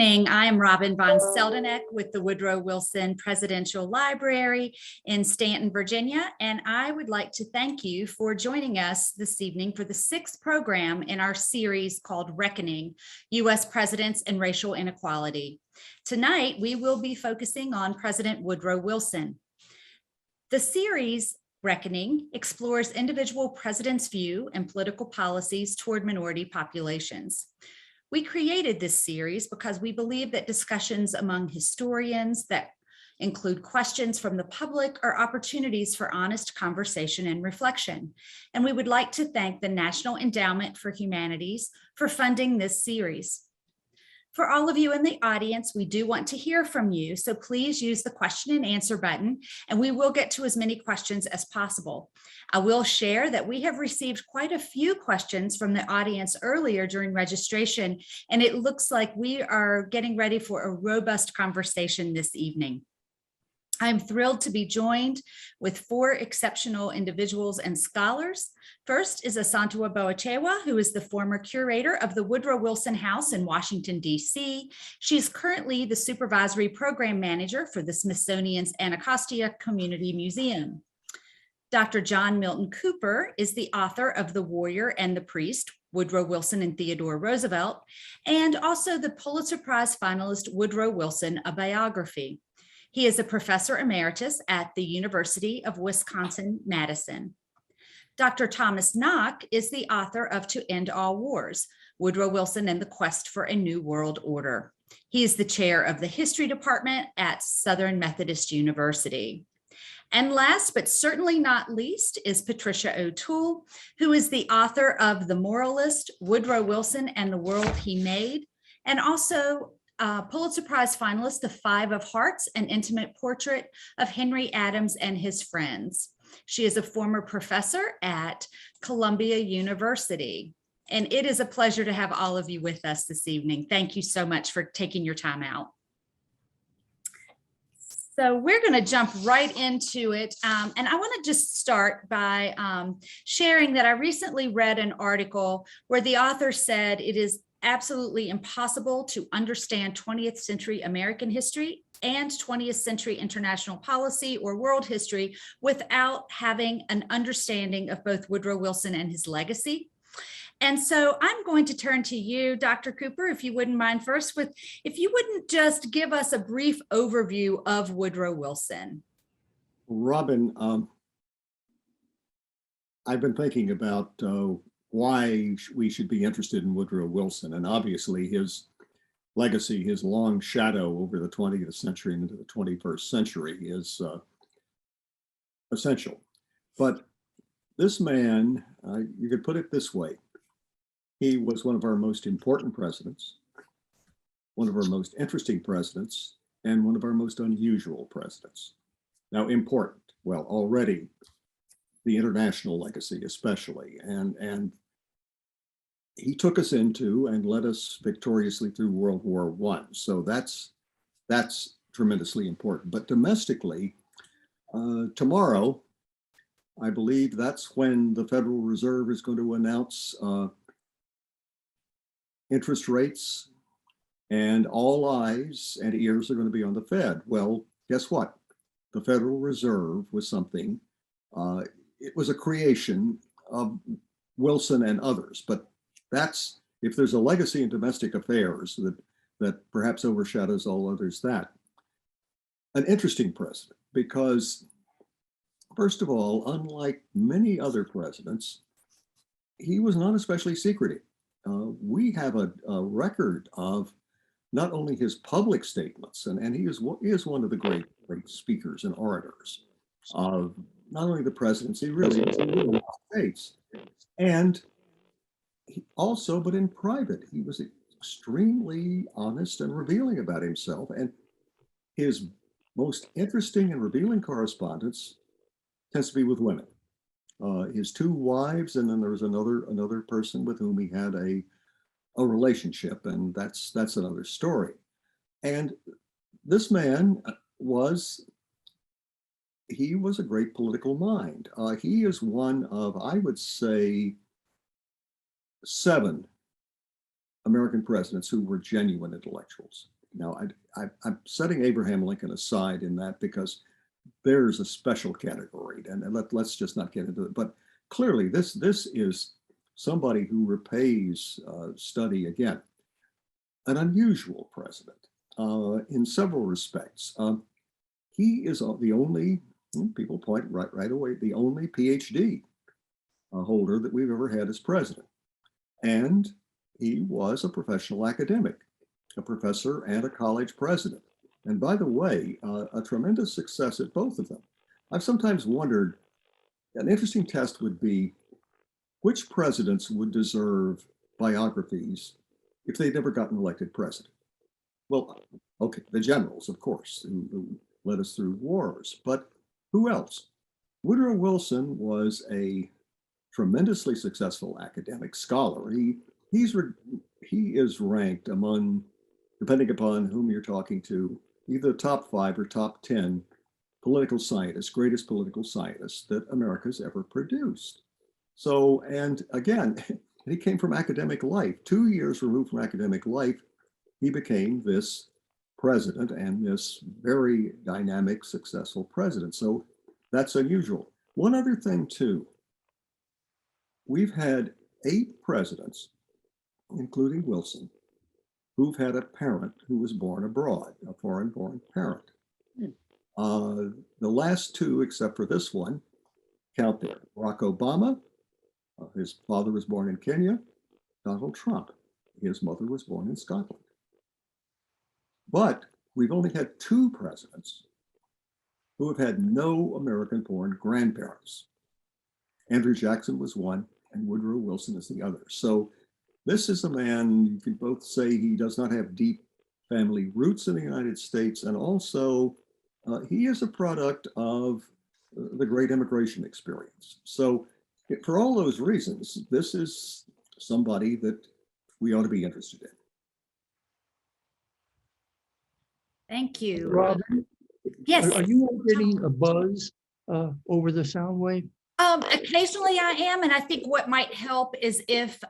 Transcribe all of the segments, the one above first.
evening. I am Robin von Seldeneck with the Woodrow Wilson Presidential Library in Stanton, Virginia, and I would like to thank you for joining us this evening for the sixth program in our series called Reckoning, U.S. Presidents and Racial Inequality. Tonight, we will be focusing on President Woodrow Wilson. The series Reckoning explores individual presidents' view and political policies toward minority populations. We created this series because we believe that discussions among historians that include questions from the public are opportunities for honest conversation and reflection. And we would like to thank the National Endowment for Humanities for funding this series. For all of you in the audience, we do want to hear from you, so please use the question and answer button, and we will get to as many questions as possible. I will share that we have received quite a few questions from the audience earlier during registration, and it looks like we are getting ready for a robust conversation this evening. I'm thrilled to be joined with four exceptional individuals and scholars. First is Asantewa Boakyewa, who is the former curator of the Woodrow Wilson House in Washington, D.C. She is currently the Supervisory Program Manager for the Smithsonian's Anacostia Community Museum. Dr. John Milton Cooper is the author of The Warrior and the Priest, Woodrow Wilson and Theodore Roosevelt, and also the Pulitzer Prize finalist Woodrow Wilson, A Biography. He is a professor emeritus at the University of Wisconsin-Madison. Dr. Thomas Knock is the author of To End All Wars, Woodrow Wilson and the Quest for a New World Order. He is the chair of the History Department at Southern Methodist University. And last, but certainly not least, is Patricia O'Toole, who is the author of The Moralist, Woodrow Wilson and the World He Made, and also Pulitzer Prize finalist, The Five of Hearts, an intimate portrait of Henry Adams and his friends. She is a former professor at Columbia University. And it is a pleasure to have all of you with us this evening. Thank you so much for taking your time out. So we're going to jump right into it. And I want to just start by sharing that I recently read an article where the author said it is absolutely impossible to understand 20th century American history and 20th century international policy or world history without having an understanding of both Woodrow Wilson and his legacy. And so I'm going to turn to you, Dr. Cooper, if you wouldn't mind first, if you wouldn't just give us a brief overview of Woodrow Wilson. Robin, I've been thinking about why we should be interested in Woodrow Wilson. And obviously his legacy, his long shadow over the 20th century and into the 21st century is essential. But this man, you could put it this way, he was one of our most important presidents, one of our most interesting presidents, and one of our most unusual presidents. Now, important, well, already the international legacy especially, and he took us into and led us victoriously through World War I. So that's tremendously important. But domestically, tomorrow, I believe that's when the Federal Reserve is going to announce interest rates, and all eyes and ears are going to be on the Fed. Well, guess what? The Federal Reserve was something, it was a creation of Wilson and others, but that's, if there's a legacy in domestic affairs that perhaps overshadows all others, that. An interesting president, because first of all, unlike many other presidents, he was not especially secretive. We have a record of not only his public statements, and he is one of the great speakers and orators of not only the presidency, really, of the United States, and also, but in private, he was extremely honest and revealing about himself. And his most interesting and revealing correspondence tends to be with women. His two wives, and then there was another person with whom he had a relationship, and that's another story. And this man was a great political mind. He is one of, I would say, 7 American presidents who were genuine intellectuals. Now, I'm setting Abraham Lincoln aside in that because there's a special category, and let's just not get into it. But clearly, this is somebody who repays study again. An unusual president in several respects. He is the only, people point right away, the only PhD holder that we've ever had as president. And he was a professional academic, a professor and a college president. And by the way, a tremendous success at both of them. I've sometimes wondered, an interesting test would be which presidents would deserve biographies if they'd never gotten elected president. Well, okay, the generals, of course, who led us through wars, but who else? Woodrow Wilson was a tremendously successful academic scholar. He is ranked among, depending upon whom you're talking to, either top 5 or top 10 political scientists, greatest political scientists that America's ever produced. So, and again, he came from academic life. 2 years removed from academic life, he became this president and this very dynamic, successful president. So that's unusual. One other thing too, we've had 8 presidents, including Wilson, who've had a parent who was born abroad, a foreign-born parent. The last 2, except for this one, count there. Barack Obama, his father was born in Kenya. Donald Trump, his mother was born in Scotland. But we've only had 2 presidents who have had no American-born grandparents. Andrew Jackson was one, and Woodrow Wilson is the other. So this is a man, you can both say he does not have deep family roots in the United States, and also he is a product of the great immigration experience. So for all those reasons, this is somebody that we ought to be interested in. Thank you. Robin, Yes. are you getting a buzz over the sound wave? Occasionally I am, and I think what might help is if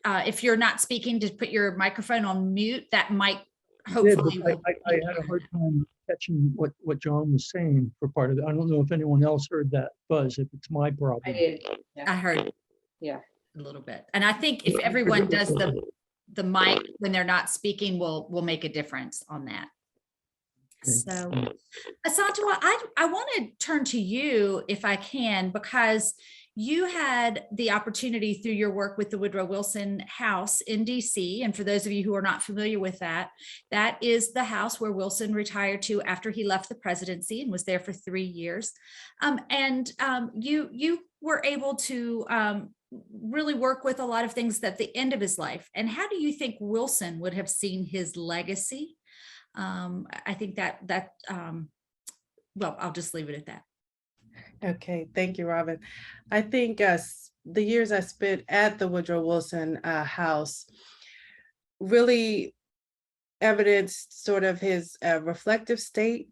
if you're not speaking, to put your microphone on mute. That might hopefully. Yeah, I had a hard time catching what John was saying for part of it. I don't know if anyone else heard that buzz, if it's my problem. I did. Yeah. I heard Yeah. a little bit, and I think if everyone does the mic when they're not speaking, will make a difference on that. Okay. So, Asantewa, I want to turn to you if I can, because you had the opportunity through your work with the Woodrow Wilson House in DC. And for those of you who are not familiar with that, that is the house where Wilson retired to after he left the presidency and was there for 3 years. You were able to really work with a lot of things at the end of his life. And how do you think Wilson would have seen his legacy? I think well, I'll just leave it at that. Okay, thank you, Robin. I think the years I spent at the Woodrow Wilson House really evidenced sort of his reflective state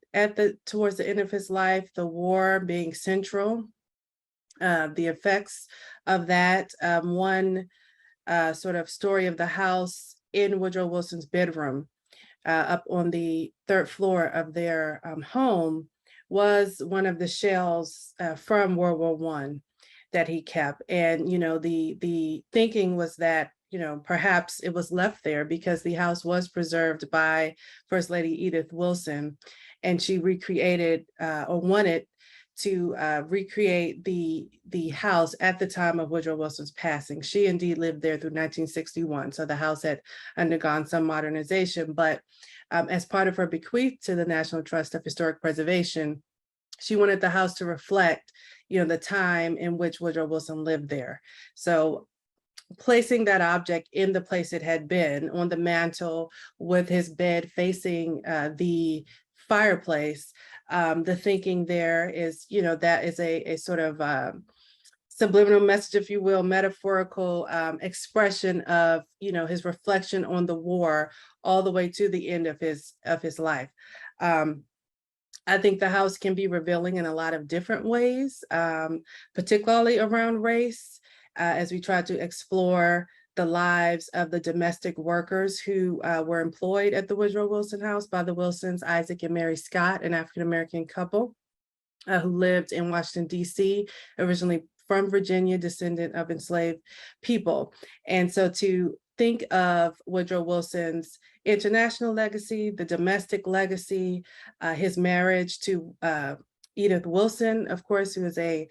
towards the end of his life, the war being central, the effects of that. One sort of story of the house in Woodrow Wilson's bedroom up on the 3rd floor of their home was one of the shells from World War I that he kept. And, the thinking was that, perhaps it was left there because the house was preserved by First Lady Edith Wilson, and she recreated or wanted to recreate the house at the time of Woodrow Wilson's passing. She indeed lived there through 1961. So the house had undergone some modernization, but as part of her bequeath to the National Trust of Historic Preservation, she wanted the house to reflect, the time in which Woodrow Wilson lived there. So placing that object in the place it had been, on the mantle with his bed facing the fireplace, the thinking there is, that is a sort of subliminal message, if you will, metaphorical expression of, his reflection on the war all the way to the end of his life. I think the house can be revealing in a lot of different ways, particularly around race, as we try to explore the lives of the domestic workers who were employed at the Woodrow Wilson House by the Wilsons, Isaac and Mary Scott, an African-American couple who lived in Washington, D.C., originally from Virginia, descendant of enslaved people. And so to think of Woodrow Wilson's international legacy, the domestic legacy, his marriage to Edith Wilson, of course, who is a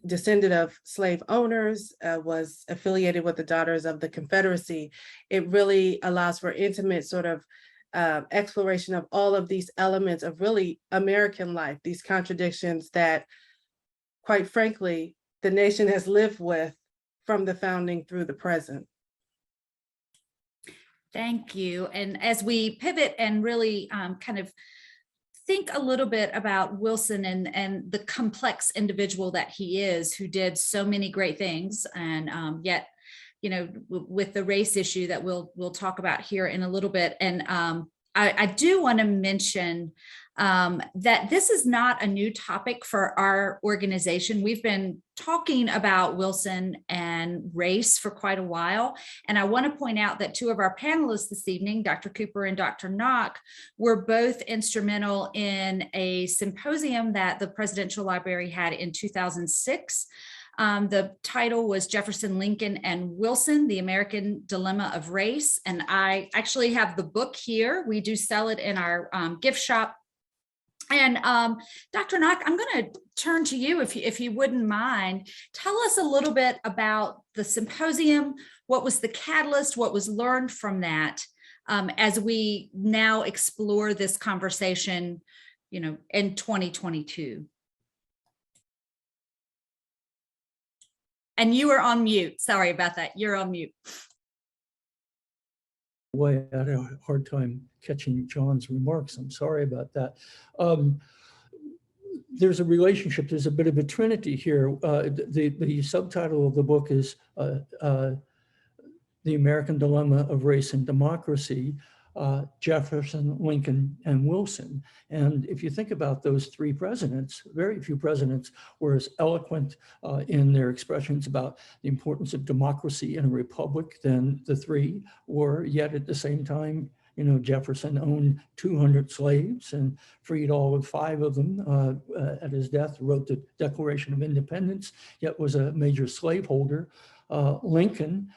descendant of slave owners, was affiliated with the Daughters of the Confederacy. It really allows for intimate sort of exploration of all of these elements of really American life, these contradictions that, quite frankly, the nation has lived with from the founding through the present. Thank you. And as we pivot and really kind of think a little bit about Wilson and the complex individual that he is, who did so many great things, and yet, you know, with the race issue that we'll talk about here in a little bit. And I do want to mention that this is not a new topic for our organization. We've been talking about Wilson and race for quite a while. And I want to point out that two of our panelists this evening, Dr. Cooper and Dr. Knock, were both instrumental in a symposium that the Presidential Library had in 2006. The title was Jefferson, Lincoln, and Wilson, The American Dilemma of Race. And I actually have the book here. We do sell it in our gift shop. And Dr. Knock, I'm going to turn to you if you wouldn't mind. Tell us a little bit about the symposium. What was the catalyst? What was learned from that as we now explore this conversation, you know, in 2022? And you are on mute. Sorry about that. You're on mute. I had a hard time catching John's remarks. I'm sorry about that. There's a relationship. There's a bit of a trinity here. The subtitle of the book is The American Dilemma of Race and Democracy, Jefferson, Lincoln, and Wilson. And if you think about those three presidents, very few presidents were as eloquent in their expressions about the importance of democracy in a republic than the three were. Yet at the same time, you know, Jefferson owned 200 slaves and freed all but 5 of them at his death, wrote the Declaration of Independence, yet was a major slaveholder. Lincoln,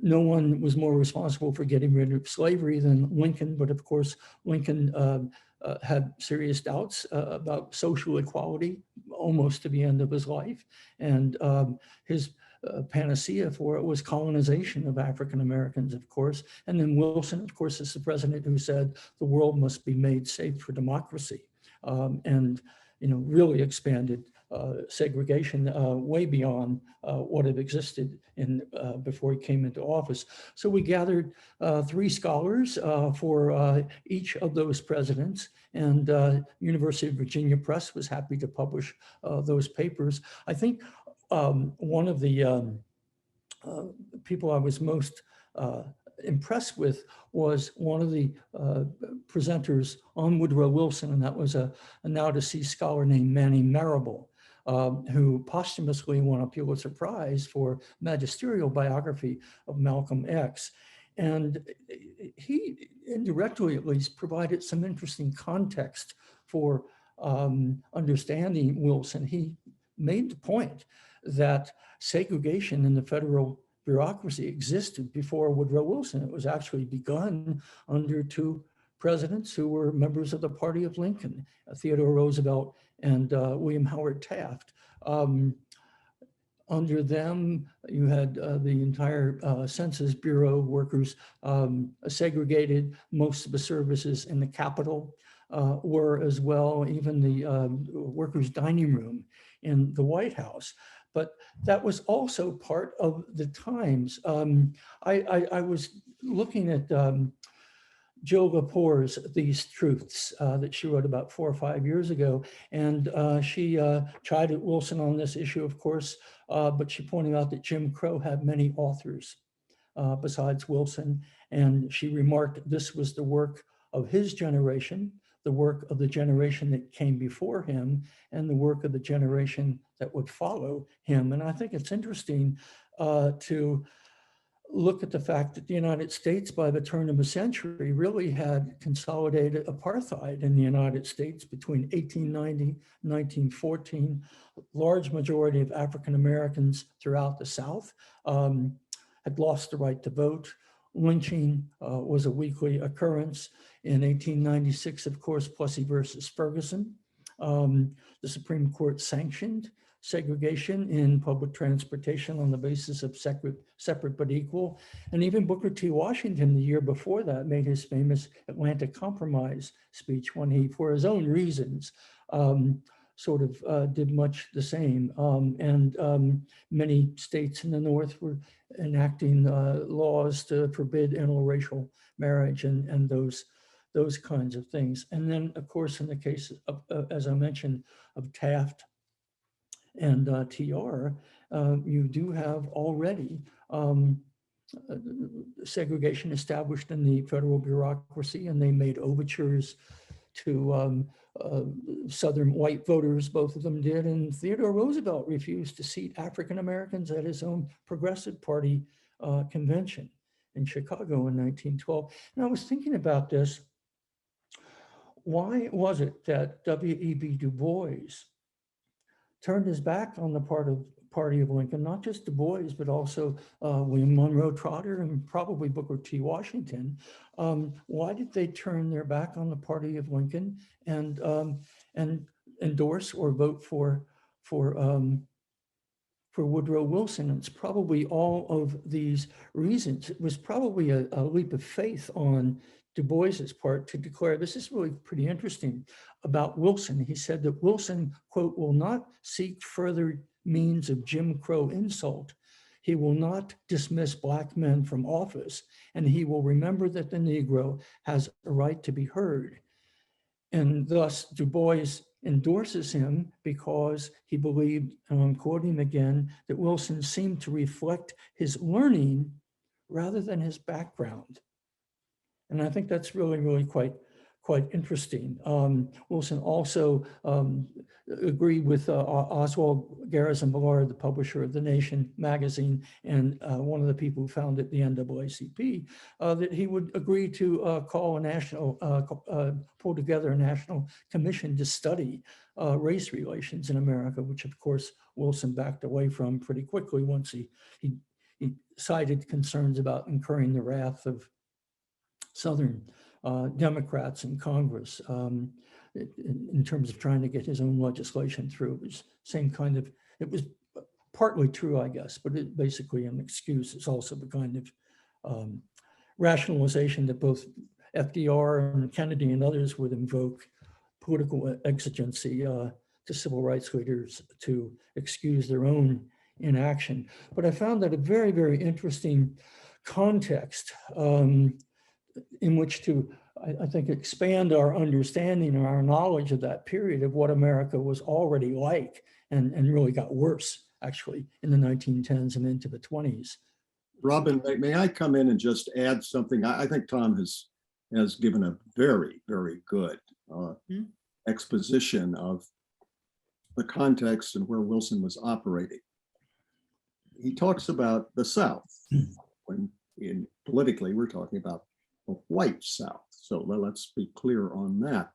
no one was more responsible for getting rid of slavery than Lincoln, but of course, Lincoln had serious doubts about social equality almost to the end of his life. And his panacea for it was colonization of African Americans, of course. And then Wilson, of course, is the president who said the world must be made safe for democracy, and, you know, really expanded segregation way beyond what had existed in before he came into office. So we gathered 3 scholars for each of those presidents, and University of Virginia Press was happy to publish those papers. I think one of the people I was most impressed with was one of the presenters on Woodrow Wilson, and that was a now deceased scholar named Manny Marable, who posthumously won a Pulitzer Prize for magisterial biography of Malcolm X. And he indirectly, at least, provided some interesting context for understanding Wilson. He made the point that segregation in the federal bureaucracy existed before Woodrow Wilson. It was actually begun under 2 presidents who were members of the party of Lincoln, Theodore Roosevelt and William Howard Taft. Under them, you had the entire Census Bureau workers segregated. Most of the services in the Capitol were as well, even the workers' dining room in the White House. But that was also part of the times. I was looking at Jill Lepore's These Truths that she wrote about 4 or 5 years ago. And she chided Wilson on this issue, of course, but she pointed out that Jim Crow had many authors besides Wilson. And she remarked this was the work of his generation, the work of the generation that came before him and the work of the generation that would follow him. And I think it's interesting to look at the fact that the United States, by the turn of the century, really had consolidated apartheid in the United States between 1890 and 1914. Large majority of African Americans throughout the South had lost the right to vote. Lynching was a weekly occurrence. In 1896, of course, Plessy versus Ferguson. The Supreme Court sanctioned segregation in public transportation on the basis of separate but equal. And even Booker T. Washington, the year before that, made his famous Atlantic Compromise speech when he, for his own reasons, sort of did much the same. Many states in the North were enacting laws to forbid interracial marriage and those kinds of things. And then, of course, in the case of, as I mentioned, of Taft and TR, you do have already segregation established in the federal bureaucracy, and they made overtures to Southern white voters, both of them did, and Theodore Roosevelt refused to seat African Americans at his own Progressive Party convention in Chicago in 1912. And I was thinking about this. Why was it that W.E.B. Du Bois turned his back on the party of Lincoln, not just Du Bois, but also William Monroe Trotter and probably Booker T. Washington? Why did they turn their back on the party of Lincoln and endorse or vote for Woodrow Wilson? It's probably all of these reasons. It was probably a leap of faith on Du Bois's part to declare, this is really pretty interesting about Wilson. He said that Wilson, quote, will not seek further means of Jim Crow insult. He will not dismiss Black men from office, and he will remember that the Negro has a right to be heard. And thus Du Bois endorses him because he believed, and I'm quoting him again, that Wilson seemed to reflect his learning rather than his background. And I think that's really, really quite interesting. Wilson also agreed with Oswald Garrison Ballard, the publisher of The Nation magazine, and one of the people who founded the NAACP, that he would agree to call a national, pull together a national commission to study race relations in America, which of course Wilson backed away from pretty quickly once he cited concerns about incurring the wrath of Southern Democrats in Congress in terms of trying to get his own legislation through. It was same kind of, it was partly true, I guess, but it basically an excuse. It's also the kind of rationalization that both FDR and Kennedy and others would invoke political exigency to civil rights leaders to excuse their own inaction. But I found that a very, very interesting context in which to, I think, expand our understanding or our knowledge of that period of what America was already like and really got worse, actually, in the 1910s and into the 20s. Robin, may I come in and just add something? I think Tom has given a very, very good exposition of the context and where Wilson was operating. He talks about the South, when politically we're talking about a white South. So let's be clear on that.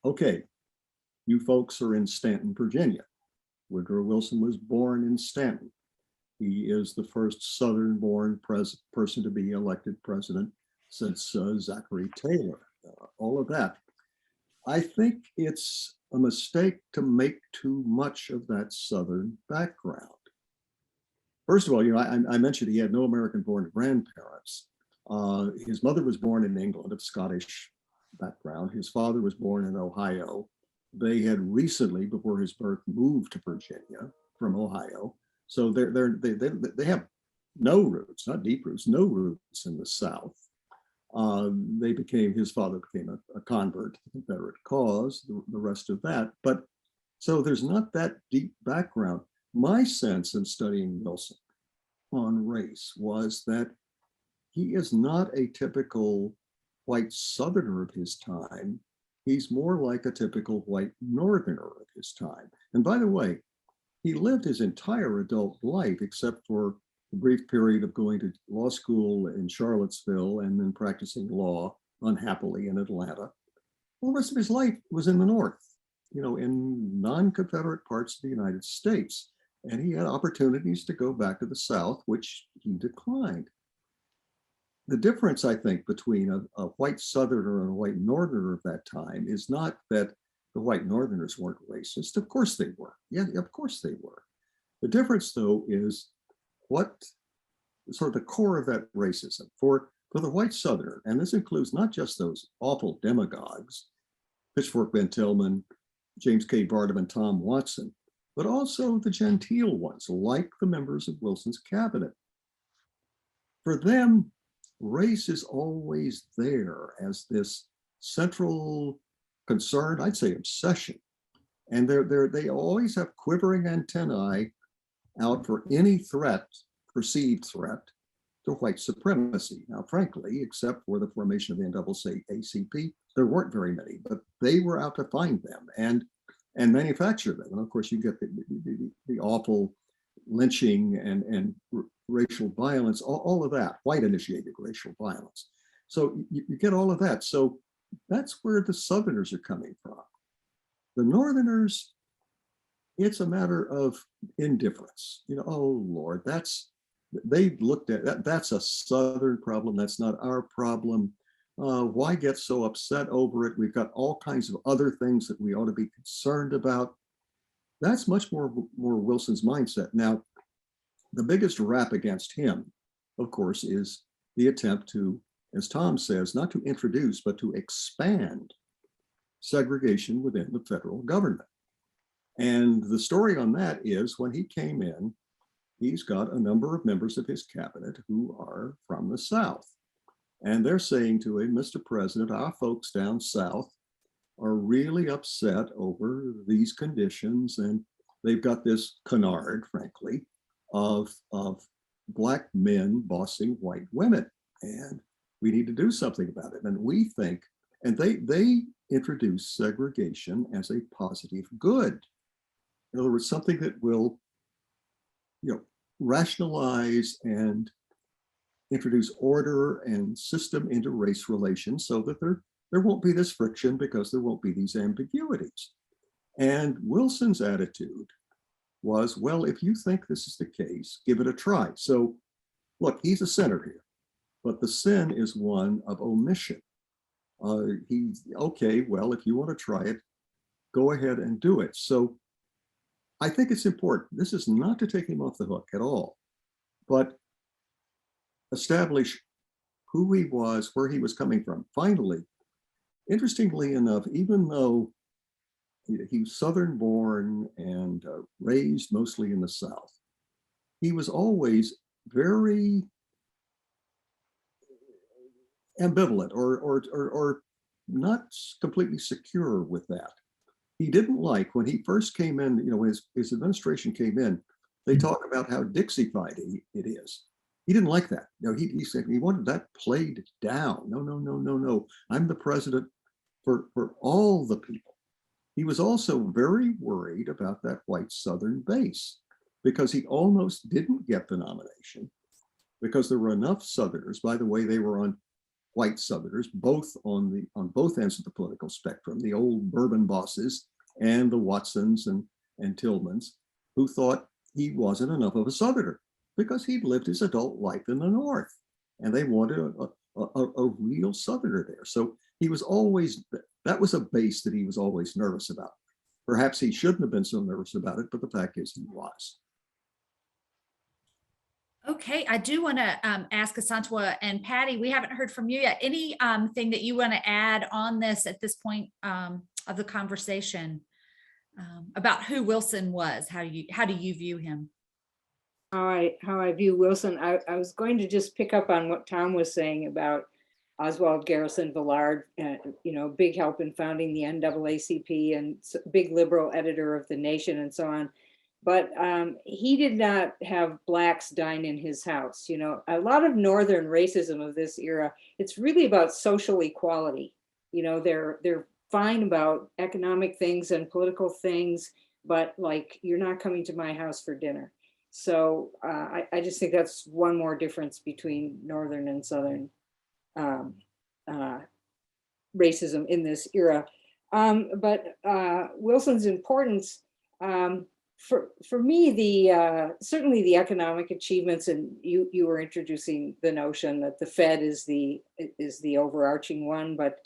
Okay, you folks are in Stanton, Virginia. Woodrow Wilson was born in Stanton. He is the first Southern-born person to be elected president since Zachary Taylor, all of that. I think it's a mistake to make too much of that Southern background. First of all, I mentioned he had no American-born grandparents. His mother was born in England of Scottish background. His father was born in Ohio. They had recently, before his birth, moved to Virginia from Ohio. So they have no roots, not deep roots, no roots in the South. His father became a convert to the Confederate cause, the rest of that. But so there's not that deep background. My sense in studying Wilson on race was that he is not a typical white Southerner of his time. He's more like a typical white Northerner of his time. And by the way, he lived his entire adult life, except for a brief period of going to law school in Charlottesville and then practicing law unhappily in Atlanta. Well, the rest of his life was in the North, in non-Confederate parts of the United States. And he had opportunities to go back to the South, which he declined. The difference, I think, between a white Southerner and a white Northerner of that time is not that the white Northerners weren't racist. Of course they were. Yeah, of course they were. The difference, though, is what sort of the core of that racism. For the white Southerner, and this includes not just those awful demagogues, Pitchfork Ben Tillman, James K. Vardaman, Tom Watson, but also the genteel ones, like the members of Wilson's cabinet. For them, race is always there as this central concern, I'd say obsession. And they always have quivering antennae out for any threat, perceived threat, to white supremacy. Now, frankly, except for the formation of the NAACP, there weren't very many, but they were out to find them and manufacture them. And of course, you get the awful lynching and racial violence, all of that, white-initiated racial violence. So you get all of that. So that's where the Southerners are coming from. The Northerners, it's a matter of indifference. Oh Lord, they looked at that. That's a Southern problem. That's not our problem. Why get so upset over it? We've got all kinds of other things that we ought to be concerned about. That's much more Wilson's mindset. Now, the biggest rap against him, of course, is the attempt to, as Tom says, not to introduce, but to expand segregation within the federal government. And the story on that is when he came in, he's got a number of members of his cabinet who are from the South. And they're saying to him, Mr. President, our folks down South are really upset over these conditions. And they've got this canard, frankly, of Black men bossing white women. And we need to do something about it. And we think, and they introduce segregation as a positive good. In other words, something that will, rationalize and introduce order and system into race relations so that there won't be this friction because there won't be these ambiguities. And Wilson's attitude was, well, if you think this is the case, give it a try. So look, he's a sinner here, but the sin is one of omission. Okay, well, if you want to try it, go ahead and do it. So I think it's important. This is not to take him off the hook at all, but establish who he was, where he was coming from. Finally, interestingly enough, even though he was Southern born and raised mostly in the South, he was always very ambivalent or not completely secure with that. He didn't like when he first came in, when his administration came in, they talk about how Dixified it is. He didn't like that. He said he wanted that played down. No. I'm the president for all the people. He was also very worried about that white Southern base because he almost didn't get the nomination because there were enough Southerners. By the way, they were on white Southerners, both on both ends of the political spectrum, the old Bourbon bosses and the Watsons and Tillmans, who thought he wasn't enough of a Southerner because he'd lived his adult life in the North, and they wanted a real Southerner there. So he was always, that was a base that he was always nervous about. Perhaps he shouldn't have been so nervous about it, but the fact is he was. Okay, I do want to ask Asantewa and Patty, we haven't heard from you yet. Any thing that you want to add on this at this point of the conversation about who Wilson was? How do you view him? How I view Wilson, I was going to just pick up on what Tom was saying about Oswald Garrison Villard, big help in founding the NAACP and big liberal editor of The Nation and so on. but he did not have blacks dine in his house. You know, a lot of Northern racism of this era, it's really about social equality. You know, they're fine about economic things and political things, but like, you're not coming to my house for dinner. So I just think that's one more difference between Northern and Southern racism in this era. But Wilson's importance, for me, certainly the economic achievements, and you were introducing the notion that the Fed is the overarching one, but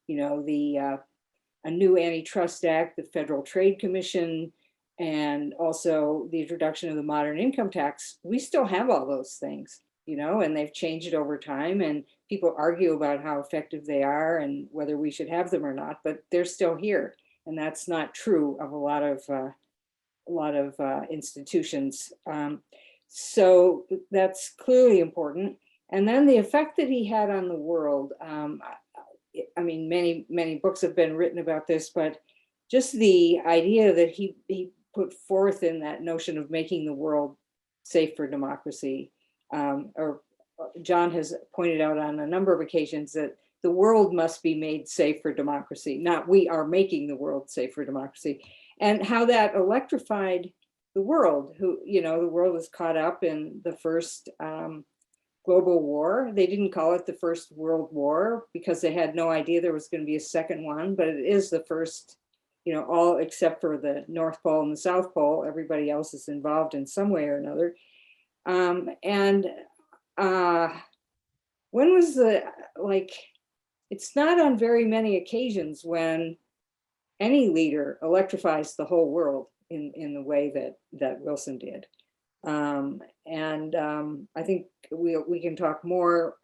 you know, a new antitrust act, the Federal Trade Commission, and also the introduction of the modern income tax, we still have all those things, you know, and they've changed over time, and people argue about how effective they are and whether we should have them or not, but they're still here. And that's not true of a lot of institutions. So that's clearly important. And then the effect that he had on the world, I mean, many books have been written about this, but just the idea that he put forth in that notion of making the world safe for democracy, or John has pointed out on a number of occasions that the world must be made safe for democracy, not we are making the world safe for democracy, and how that electrified the world. Who, you know, the world was caught up in the first global war. They didn't call it the First World War because they had no idea there was going to be a second one, but it is the first, you know, all except for the North Pole and the South Pole, everybody else is involved in some way or another. When was it's not on very many occasions when any leader electrifies the whole world in the way that Wilson did. I think we can talk more.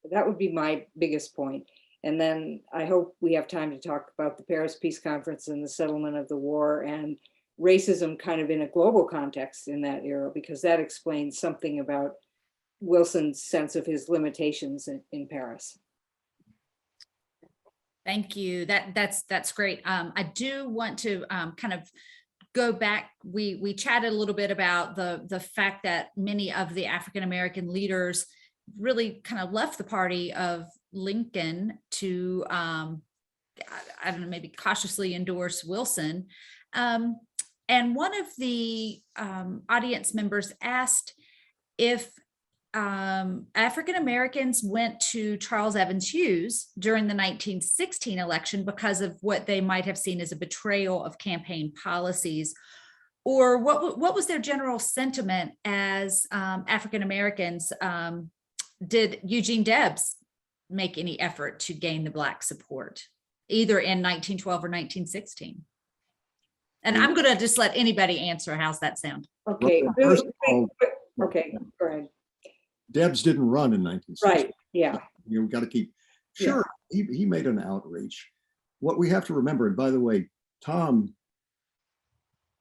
That would be my biggest point. And then I hope we have time to talk about the Paris Peace Conference and the settlement of the war and racism kind of in a global context in that era, because that explains something about Wilson's sense of his limitations in Paris. Thank you. That's great. I do want to kind of go back. We chatted a little bit about the fact that many of the African-American leaders really kind of left the party of Lincoln to, I don't know, maybe cautiously endorse Wilson. And one of the audience members asked if African Americans went to Charles Evans Hughes during the 1916 election because of what they might have seen as a betrayal of campaign policies, or what was their general sentiment as African Americans? Did Eugene Debs make any effort to gain the Black support, either in 1912 or 1916? And I'm going to just let anybody answer. How's that sound? Okay. Well, first of all, Okay, go ahead. Debs didn't run in 1960. Right, yeah. You've got to keep, sure, he made an outreach. What we have to remember, and by the way, Tom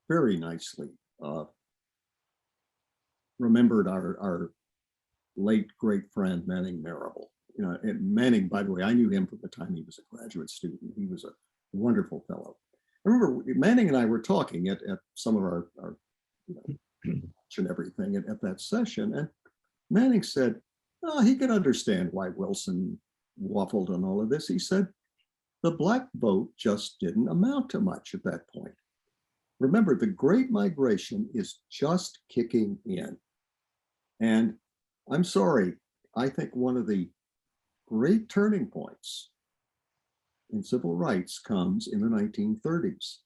very nicely remembered our late great friend Manning Marable. You know, and Manning, by the way, I knew him from the time he was a graduate student. He was a wonderful fellow. I remember Manning and I were talking at some of our you know, and everything at that session, and Manning said, oh, he could understand why Wilson waffled on all of this. He said, the Black vote just didn't amount to much at that point. Remember, the Great Migration is just kicking in. And I'm sorry, I think one of the great turning points in civil rights comes in the 1930s,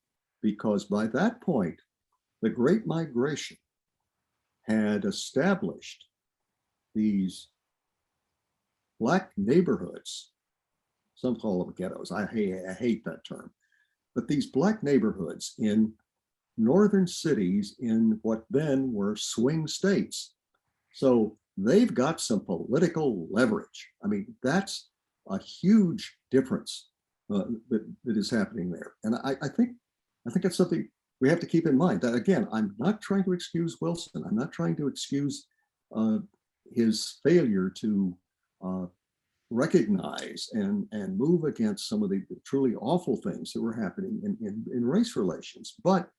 because by that point, the Great Migration had established these Black neighborhoods. Some call them ghettos. I hate that term. But these Black neighborhoods in northern cities in what then were swing states. So they've got some political leverage. I mean, that's a huge difference that is happening there. And I think that's something we have to keep in mind. That again, I'm not trying to excuse Wilson. I'm not trying to excuse his failure to recognize and move against some of the truly awful things that were happening in race relations. But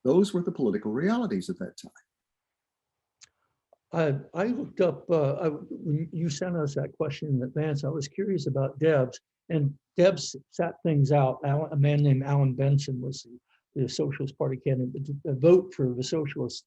those were the political realities at that time. I looked up, when you sent us that question in advance, I was curious about Debs, and Debs sat things out. A man named Alan Benson was the Socialist Party candidate. The vote for the Socialist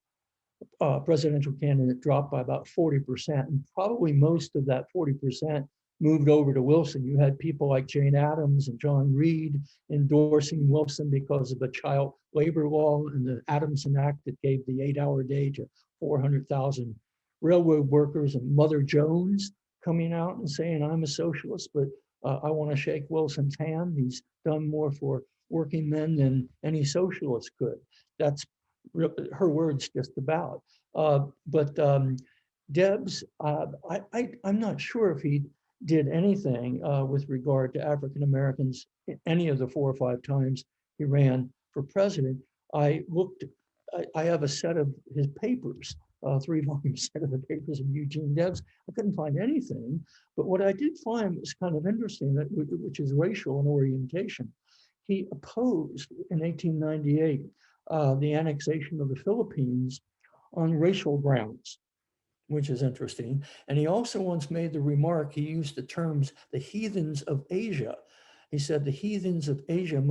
presidential candidate dropped by about 40%, and probably most of that 40% moved over to Wilson. You had people like Jane Addams and John Reed endorsing Wilson because of the child labor law and the Adamson Act that gave the 8-hour day to 400,000 railroad workers, and Mother Jones coming out and saying, I'm a socialist, but I want to shake Wilson's hand. He's done more for working men than any socialist could. That's her words just about. But Debs, I'm not sure if he did anything with regard to African Americans any of the 4 or 5 times he ran for president. I have a set of his papers, 3-volume set of the papers of Eugene Debs. I couldn't find anything, but what I did find was kind of interesting, which is racial and orientation. He opposed in 1898 the annexation of the Philippines on racial grounds, which is interesting. And he also once made the remark, he used the terms, the heathens of Asia. He said the heathens of Asia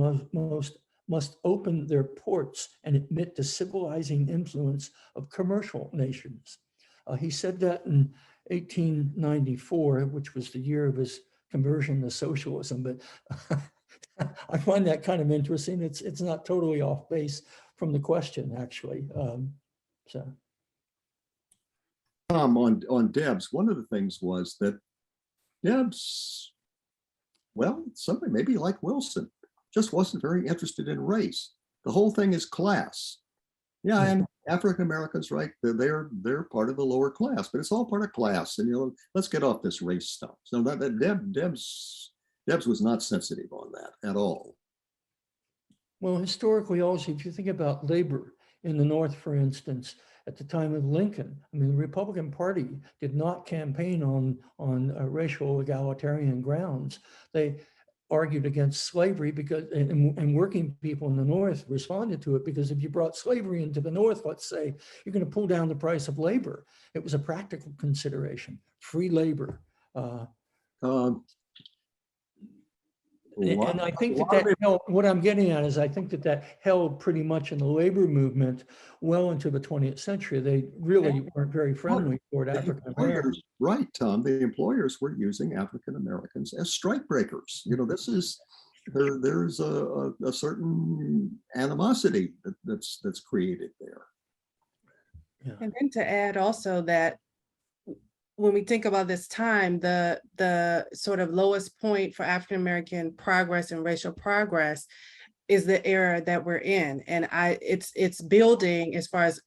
must open their ports and admit the civilizing influence of commercial nations. He said that in 1894, which was the year of his conversion to socialism, but I find that kind of interesting. It's not totally off base from the question, actually. On Debs, one of the things was that Debs, well, something maybe like Wilson, just wasn't very interested in race. The whole thing is class. Yeah, and African Americans, right? They're part of the lower class, but it's all part of class. And let's get off this race stuff. So Debs was not sensitive on that at all. Well, historically, also, if you think about labor in the North, for instance, at the time of Lincoln, I mean, the Republican Party did not campaign on racial egalitarian grounds. They argued against slavery because, and working people in the North responded to it because if you brought slavery into the North, let's say, you're going to pull down the price of labor. It was a practical consideration, free labor. And I think that held, what I'm getting at is I think that held pretty much in the labor movement well into the 20th century. They really weren't very friendly toward African Americans. Right, Tom. The employers were using African Americans as strike breakers. This is there's a certain animosity that's created there. Yeah. And then to add also that when we think about this time, the sort of lowest point for African-American progress and racial progress is the era that we're in. And it's building as far as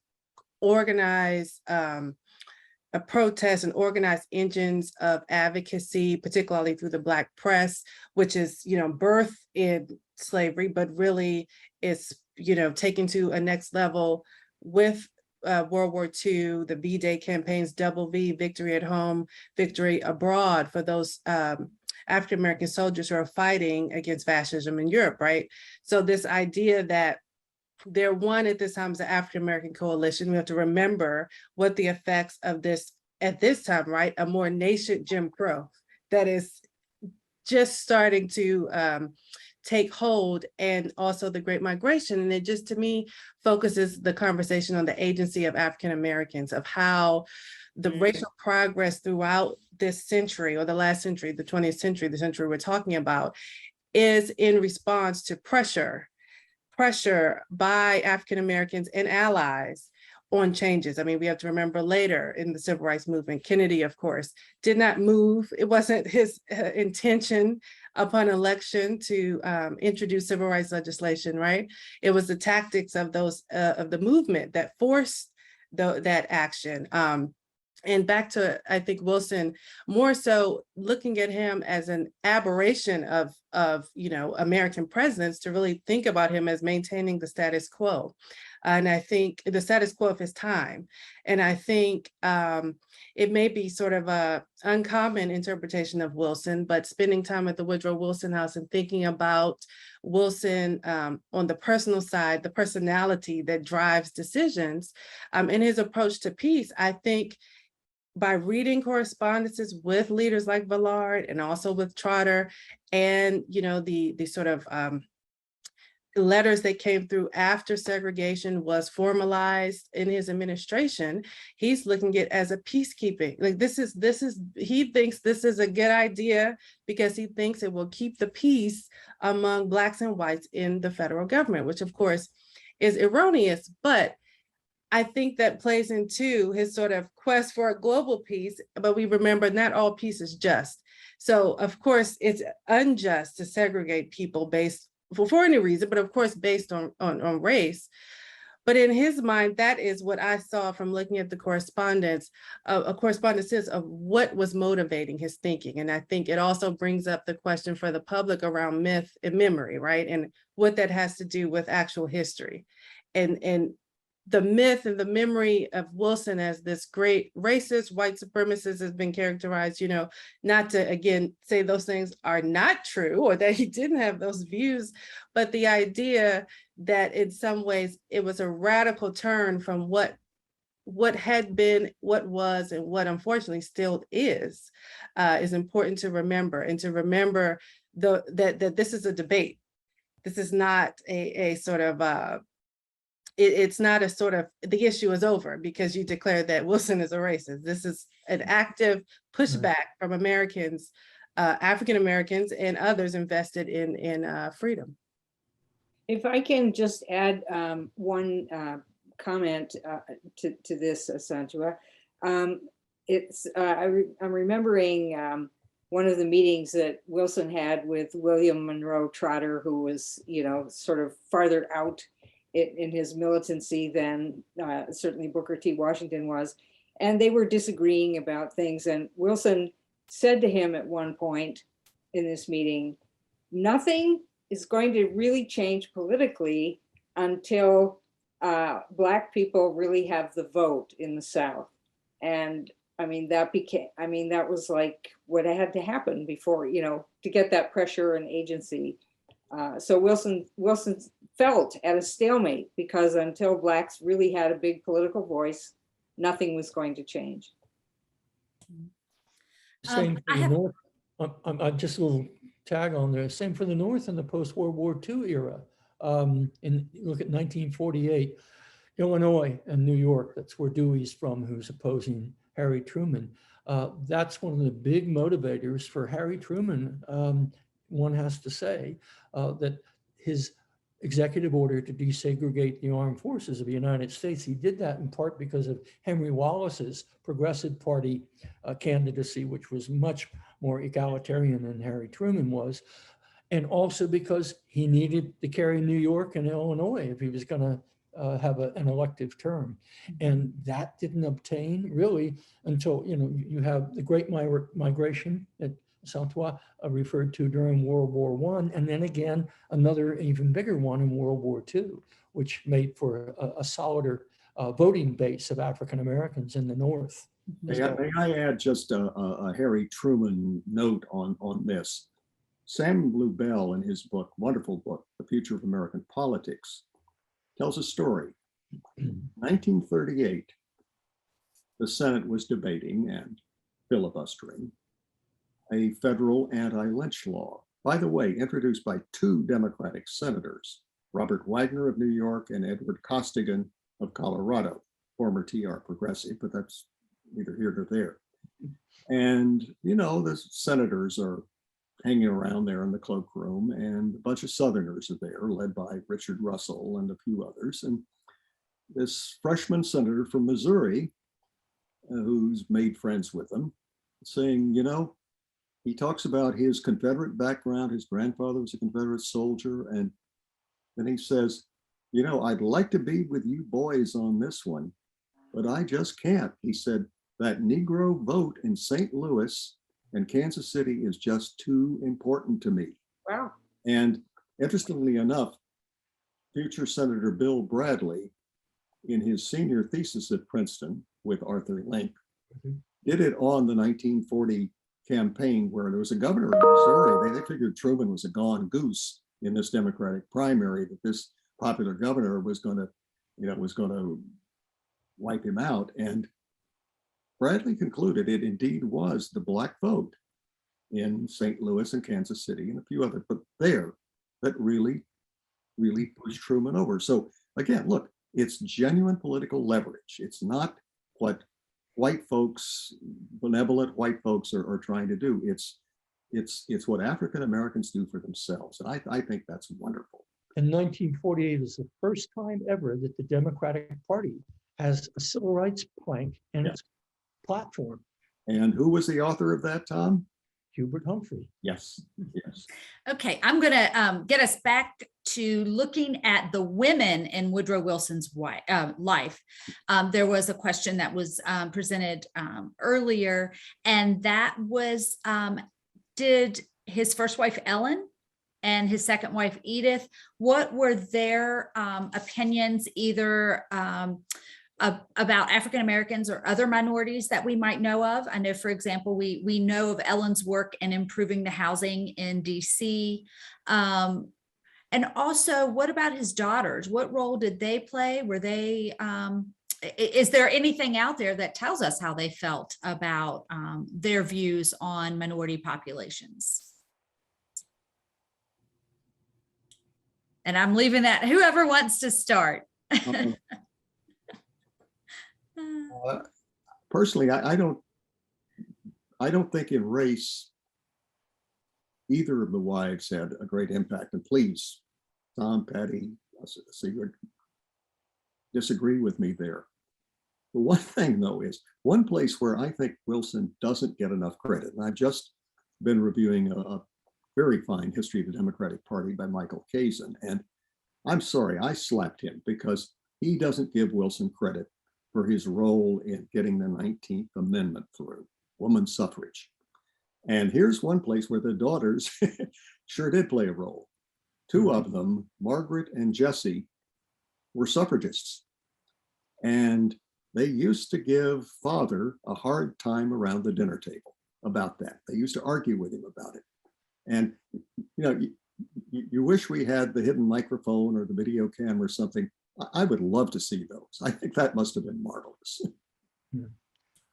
organized a protest and organized engines of advocacy, particularly through the Black press, which is, birth in slavery, but really is, taken to a next level with World War II, the V-Day campaigns, double V, victory at home, victory abroad for those African-American soldiers who are fighting against fascism in Europe, right? So this idea that they're one at this time as the African-American coalition, we have to remember what the effects of this at this time, right? A more nascent Jim Crow that is just starting to take hold, and also the Great Migration. And it just, to me, focuses the conversation on the agency of African Americans, of how the racial progress throughout this century, or the last century, the 20th century, the century we're talking about, is in response to pressure by African Americans and allies on changes. I mean, we have to remember later in the civil rights movement, Kennedy, of course, did not move. It wasn't his intention upon election to introduce civil rights legislation, right? It was the tactics of those of the movement that forced that action. And back to, I think, Wilson, more so looking at him as an aberration of American presidents, to really think about him as maintaining the status quo. And I think the status quo of his time. And I think it may be sort of a uncommon interpretation of Wilson, but spending time at the Woodrow Wilson House and thinking about Wilson on the personal side, the personality that drives decisions, and his approach to peace, I think by reading correspondences with leaders like Villard and also with Trotter, and the sort of letters that came through after segregation was formalized in his administration, he's looking at it as a peacekeeping. Like he thinks this is a good idea because he thinks it will keep the peace among Blacks and whites in the federal government, which of course is erroneous, but I think that plays into his sort of quest for a global peace, but we remember not all peace is just. So of course it's unjust to segregate people based for any reason, but of course based on race. But in his mind, that is what I saw from looking at the correspondences of what was motivating his thinking. And I think it also brings up the question for the public around myth and memory, right? And what that has to do with actual history. And the myth and the memory of Wilson as this great racist, white supremacist has been characterized, not to, again, say those things are not true or that he didn't have those views, but the idea that in some ways it was a radical turn from what had been, what was, and what unfortunately still is important to remember, and to remember that this is a debate. This is not a sort of, it's not a sort of, the issue is over because you declared that Wilson is a racist. This is an active pushback from Americans, African Americans and others invested in freedom. If I can just add one comment to this, Asantewa. I'm remembering one of the meetings that Wilson had with William Monroe Trotter, who was, sort of farther out in his militancy than certainly Booker T. Washington was. And they were disagreeing about things. And Wilson said to him at one point in this meeting, nothing is going to really change politically until Black people really have the vote in the South. And that was like what had to happen before, to get that pressure and agency. So Wilson felt at a stalemate because until Blacks really had a big political voice, nothing was going to change. Same for the North. Just a little tag on there. Same for the North in the post-World War II era. Look at 1948, Illinois and New York. That's where Dewey's from, who's opposing Harry Truman. That's one of the big motivators for Harry Truman. One has to say that his executive order to desegregate the armed forces of the United States, he did that in part because of Henry Wallace's Progressive Party candidacy, which was much more egalitarian than Harry Truman was, and also because he needed to carry New York and Illinois if he was going to have an elective term. And that didn't obtain really until, you have the Great Migration that Asantewa referred to during World War I, and then again, another even bigger one in World War II, which made for a solider voting base of African Americans in the North. May I add just a Harry Truman note on this? Sam Bluebell, in his book, wonderful book, The Future of American Politics, tells a story. 1938, the Senate was debating and filibustering a federal anti-lynch law, by the way, introduced by two Democratic senators, Robert Wagner of New York and Edward Costigan of Colorado, former TR progressive, but that's neither here nor there. And, the senators are hanging around there in the cloakroom, and a bunch of Southerners are there, led by Richard Russell and a few others. And this freshman senator from Missouri, who's made friends with them, saying, he talks about his Confederate background. His grandfather was a Confederate soldier. And then he says, I'd like to be with you boys on this one, but I just can't. He said, that Negro vote in St. Louis and Kansas City is just too important to me. Wow. And interestingly enough, future Senator Bill Bradley in his senior thesis at Princeton with Arthur Link, Mhm. did it on the 1940 campaign where there was a governor in Missouri. They figured Truman was a gone goose in this Democratic primary, that this popular governor was going to wipe him out. And Bradley concluded it indeed was the black vote in St. Louis and Kansas City and a few other, but there that really pushed Truman over. So again, look, it's genuine political leverage. It's not what white folks, benevolent white folks are trying to do. It's what African Americans do for themselves. And I think that's wonderful. And 1948 is the first time ever that the Democratic Party has a civil rights plank in its platform. And who was the author of that, Tom? Hubert Humphrey. Yes, yes. Okay, I'm going to get us back to looking at the women in Woodrow Wilson's life. There was a question that was presented earlier, and that was, did his first wife, Ellen, and his second wife, Edith, what were their opinions either about African Americans or other minorities that we might know of? I know, for example, we know of Ellen's work in improving the housing in DC. And also, what about his daughters? What role did they play? Were they, is there anything out there that tells us how they felt about their views on minority populations? And I'm leaving that, whoever wants to start. Personally, I don't think in race either of the wives had a great impact. And please, Tom, Patty, Sigrid, disagree with me there. The one thing though is one place where I think Wilson doesn't get enough credit, and I've just been reviewing a very fine history of the Democratic Party by Michael Kazin, and I'm sorry, I slapped him because he doesn't give Wilson credit for his role in getting the 19th Amendment through, women's suffrage. And here's one place where the daughters sure did play a role. Two of them, Margaret and Jessie, were suffragists. And they used to give father a hard time around the dinner table about that. They used to argue with him about it. And you wish we had the hidden microphone or the video camera or something. I would love to see those. I think that must have been marvelous. Yeah.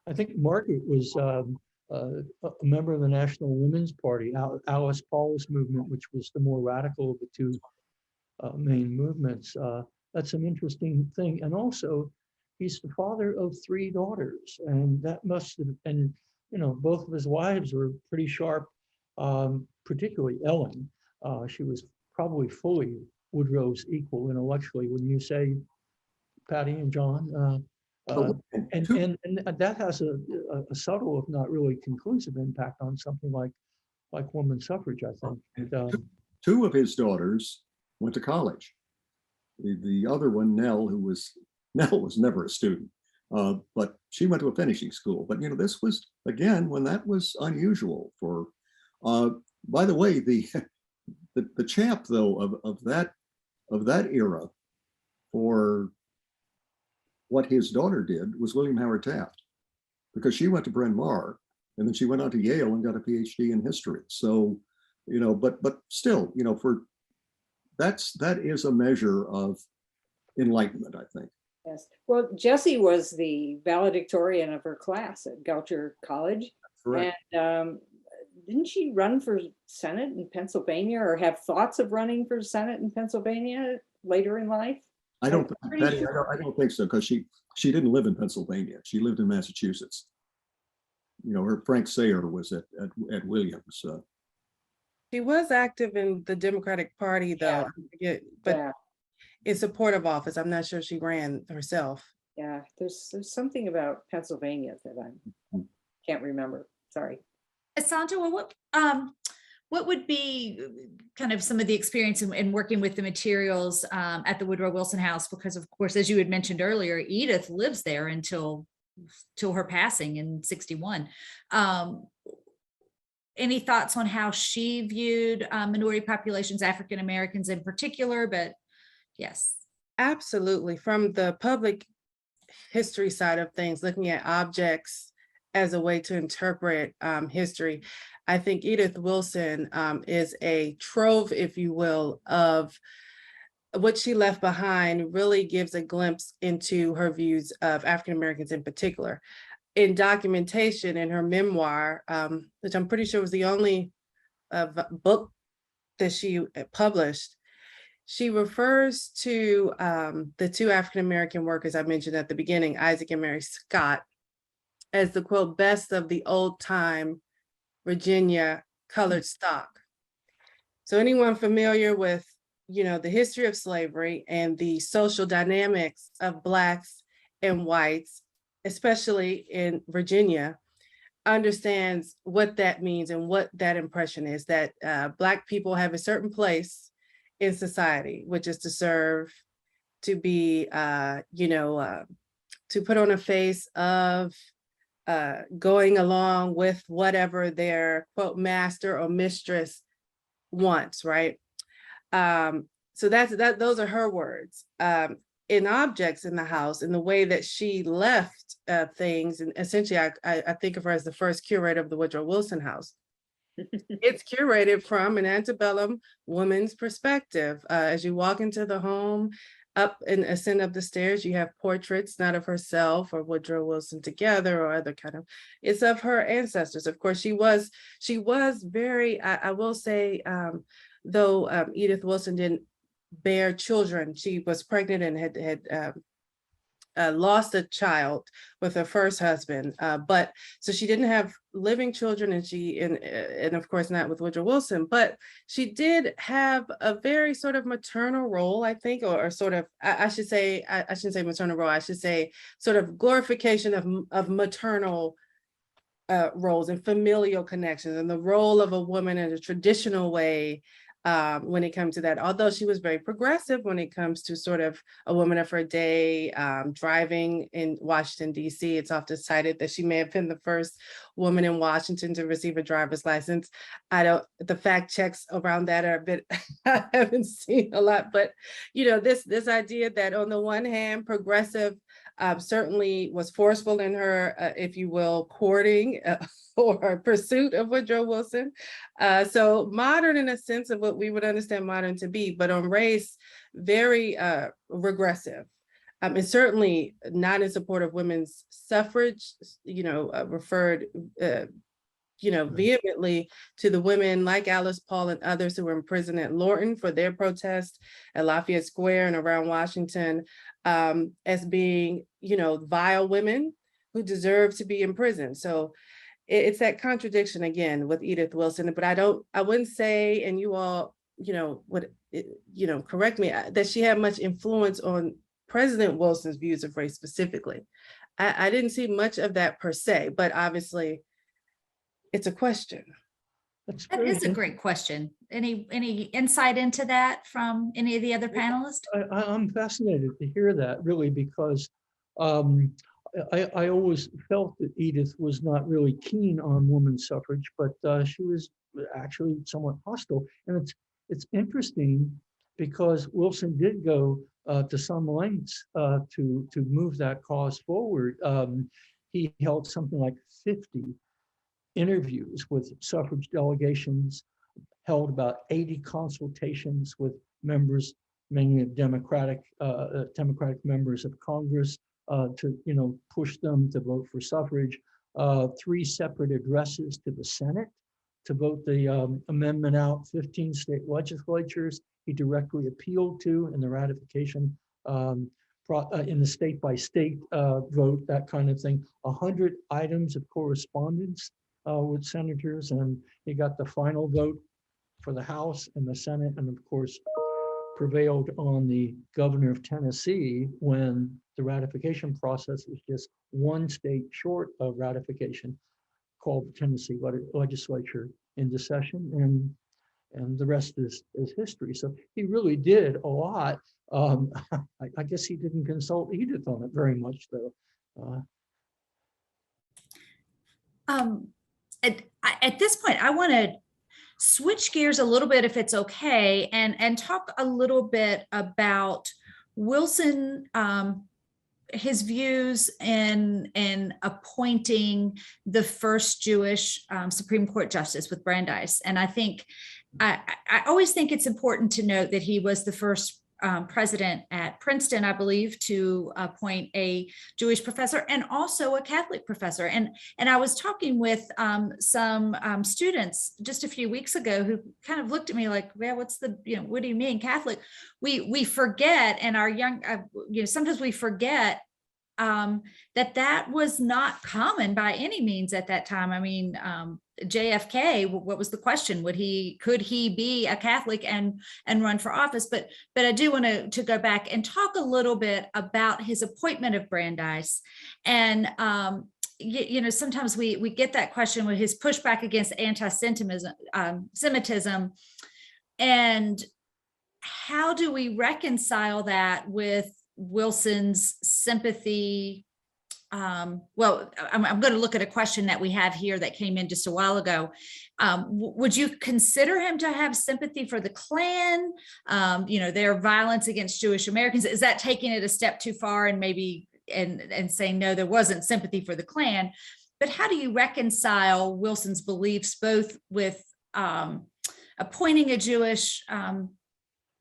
I think Margaret was a member of the National Women's Party, Alice Paul's movement, which was the more radical of the two main movements. That's an interesting thing. And also, he's the father of 3 daughters, and that must have, and both of his wives were pretty sharp, particularly Ellen. She was probably fully Woodrow's equal intellectually, wouldn't you say, Patty and John? And that has a subtle, if not really conclusive, impact on something like women's suffrage, I think. And, 2 of his daughters went to college. The other one, Nell was never a student, but she went to a finishing school. But this was again when that was unusual for. By the way, the champ though of that era for what his daughter did was William Howard Taft, because she went to Bryn Mawr and then she went on to Yale and got a PhD in history. So, but still, for that is a measure of enlightenment, I think. Yes. Well, Jessie was the valedictorian of her class at Goucher College. Correct. And didn't she run for Senate in Pennsylvania or have thoughts of running for Senate in Pennsylvania later in life? I don't think so, because she didn't live in Pennsylvania. She lived in Massachusetts. Her Frank Sayer was at Williams. She was active in the Democratic Party, though, but in support of office. I'm not sure she ran herself. Yeah, there's something about Pennsylvania that I can't remember. Sorry. Asantewa, what would be kind of some of the experience in working with the materials at the Woodrow Wilson House? Because of course, as you had mentioned earlier, Edith lives there until her passing in '61. Any thoughts on how she viewed minority populations, African Americans in particular? But yes. Absolutely. From the public history side of things, looking at objects as a way to interpret history, I think Edith Wilson is a trove, if you will, of what she left behind. Really gives a glimpse into her views of African Americans in particular. In documentation in her memoir, which I'm pretty sure was the only book that she published, she refers to the two African American workers I mentioned at the beginning, Isaac and Mary Scott, as the quote, best of the old time Virginia colored stock. So anyone familiar with, the history of slavery and the social dynamics of Blacks and whites, especially in Virginia, understands what that means and what that impression is, that Black people have a certain place in society, which is to serve, to be, to put on a face of going along with whatever their quote master or mistress wants, right? So those are her words. In objects in the house, in the way that she left things, and essentially I think of her as the first curator of the Woodrow Wilson house. It's curated from an antebellum woman's perspective. As you walk into the home, up and ascend up the stairs, you have portraits, not of herself or Woodrow Wilson together or other kind of, it's of her ancestors. Of course, she was very, I will say, though Edith Wilson didn't bear children, she was pregnant and had lost a child with her first husband, but so she didn't have living children, and of course not with Woodrow Wilson, but she did have a very sort of maternal role, I think, or sort of, I shouldn't say maternal role, I should say sort of glorification of maternal roles and familial connections, and the role of a woman in a traditional way. When it comes to that, although she was very progressive when it comes to sort of a woman of her day, driving in Washington, D.C. It's often cited that she may have been the first woman in Washington to receive a driver's license. The fact checks around that are a bit, I haven't seen a lot, but this idea that on the one hand, progressive certainly was forceful in her, if you will, courting or pursuit of Woodrow Wilson. So modern in a sense of what we would understand modern to be, but on race, very regressive. And certainly not in support of women's suffrage, referred vehemently to the women like Alice Paul and others who were imprisoned at Lorton for their protest at Lafayette Square and around Washington, as being, vile women who deserve to be in prison. So it's that contradiction again with Edith Wilson, but I wouldn't say, and you all, correct me, that she had much influence on President Wilson's views of race specifically. I didn't see much of that per se, but obviously it's a question. That is a great question. Any insight into that from any of the other panelists? I'm fascinated to hear that, really, because I always felt that Edith was not really keen on women's suffrage, but she was actually somewhat hostile. And it's interesting because Wilson did go to some lengths to move that cause forward. He held something like 50 interviews with suffrage delegations, held about 80 consultations with members, mainly of Democratic members of Congress, to push them to vote for suffrage. 3 separate addresses to the Senate to vote the amendment out. 15 state legislatures he directly appealed to in the ratification in the state by state vote, that kind of thing. 100 items of correspondence with senators, and he got the final vote for the House and the Senate, and of course prevailed on the governor of Tennessee when the ratification process was just one state short of ratification, called the Tennessee legislature into session, and the rest is history. So he really did a lot. I guess he didn't consult Edith on it very much, though. At this point, I want to switch gears a little bit, if it's okay, and talk a little bit about Wilson, his views in appointing the first Jewish Supreme Court justice with Brandeis. And I think, I always think it's important to note that he was the first president at Princeton, I believe, to appoint a Jewish professor and also a Catholic professor. And I was talking with some students just a few weeks ago who kind of looked at me like, well, what's the, what do you mean Catholic? We forget, and our young, sometimes we forget that was not common by any means at that time. I mean, JFK, what was the question? Could he be a Catholic and run for office? But I do want to go back and talk a little bit about his appointment of Brandeis. And sometimes we get that question with his pushback against anti-Semitism, and how do we reconcile that with Wilson's sympathy? Well, I'm going to look at a question that we have here that came in just a while ago. Would you consider him to have sympathy for the Klan? Their violence against Jewish Americans? Is that taking it a step too far and maybe and saying, no, there wasn't sympathy for the Klan? But how do you reconcile Wilson's beliefs both with appointing a Jewish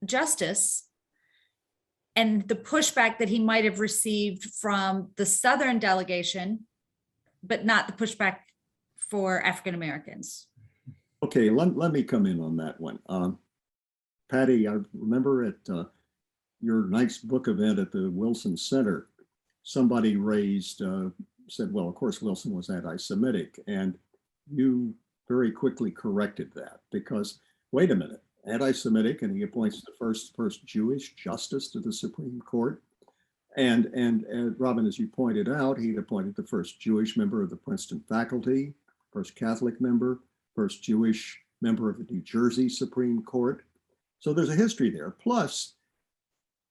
justice and the pushback that he might have received from the Southern delegation, but not the pushback for African Americans? Okay, let me come in on that one. Patty, I remember at your nice book event at the Wilson Center, somebody said, well, of course, Wilson was anti-Semitic, and you very quickly corrected that because, wait a minute, anti-Semitic, and he appoints the first Jewish justice to the Supreme Court. And Robin, as you pointed out, he'd appointed the first Jewish member of the Princeton faculty, first Catholic member, first Jewish member of the New Jersey Supreme Court. So there's a history there. Plus,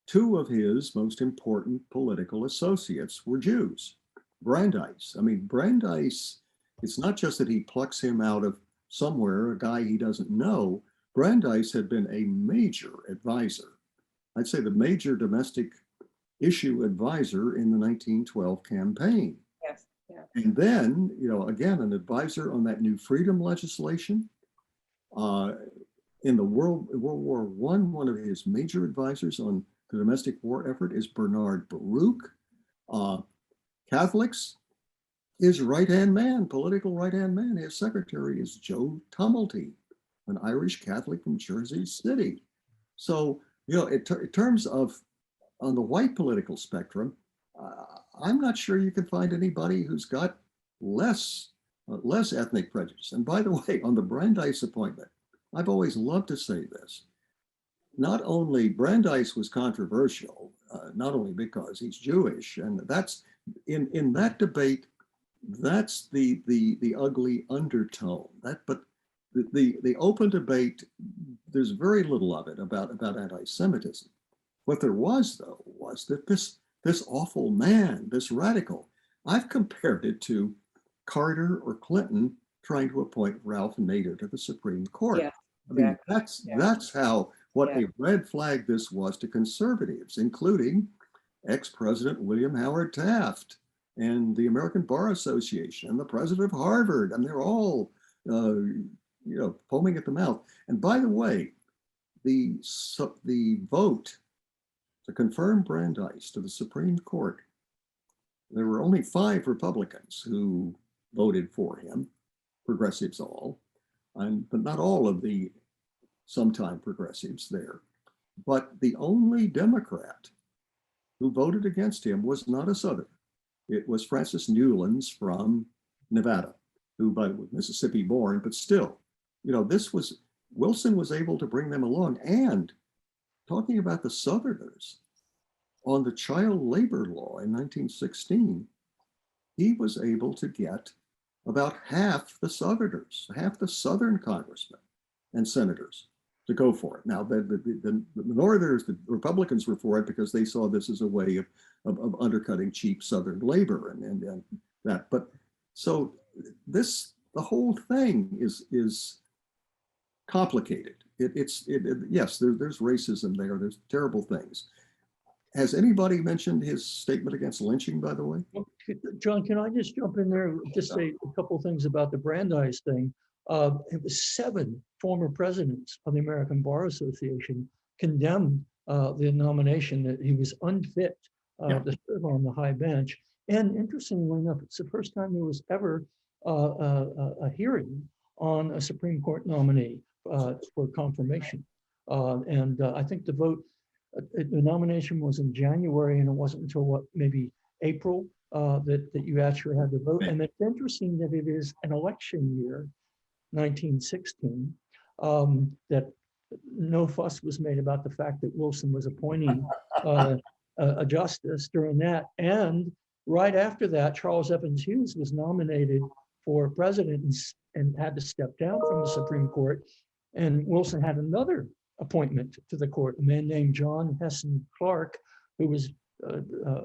two of his most important political associates were Jews. Brandeis. I mean, Brandeis, it's not just that he plucks him out of somewhere, a guy he doesn't know. Brandeis had been a major advisor, I'd say the major domestic issue advisor in the 1912 campaign. Yes. Yeah. And then, again, an advisor on that new freedom legislation. In the World War I, one of his major advisors on the domestic war effort is Bernard Baruch. Catholics, his right-hand man, political right-hand man, his secretary is Joe Tumulty, an Irish Catholic from Jersey City. So, in terms of on the white political spectrum, I'm not sure you can find anybody who's got less ethnic prejudice. And by the way, on the Brandeis appointment, I've always loved to say this. Not only Brandeis was controversial, not only because he's Jewish, and that's in that debate, that's the ugly undertone. But the open debate, there's very little of it about anti-Semitism. What there was, though, was that this awful man, this radical, I've compared it to Carter or Clinton trying to appoint Ralph Nader to the Supreme Court. Yeah, I mean, exactly. that's how what Yeah. a red flag this was to conservatives, including ex-President William Howard Taft and the American Bar Association and the president of Harvard, and they're all foaming at the mouth. And by the way, the vote to confirm Brandeis to the Supreme Court, there were only 5 Republicans who voted for him, progressives all, but not all of the sometime progressives there. But the only Democrat who voted against him was not a Southerner. It was Francis Newlands from Nevada, who by the way, Mississippi born, but still, Wilson was able to bring them along. And talking about the Southerners, on the child labor law in 1916, he was able to get about half the Southerners, half the Southern congressmen and senators to go for it. Now, the Northerners, the Republicans were for it because they saw this as a way of undercutting cheap Southern labor and that. But so the whole thing is complicated. Yes, there's racism there. There's terrible things. Has anybody mentioned his statement against lynching, by the way? John, can I just jump in there, just say a couple of things about the Brandeis thing? It was 7 former presidents of the American Bar Association condemned the nomination, that he was unfit to serve on the high bench. And interestingly enough, it's the first time there was ever a hearing on a Supreme Court nominee for confirmation. I think the vote, the nomination was in January, and it wasn't until maybe April that you actually had the vote. And it's interesting that it is an election year, 1916, that no fuss was made about the fact that Wilson was appointing a justice during that. And right after that, Charles Evans Hughes was nominated for president and had to step down from the Supreme Court. And Wilson had another appointment to the court, a man named John Heston Clark, who was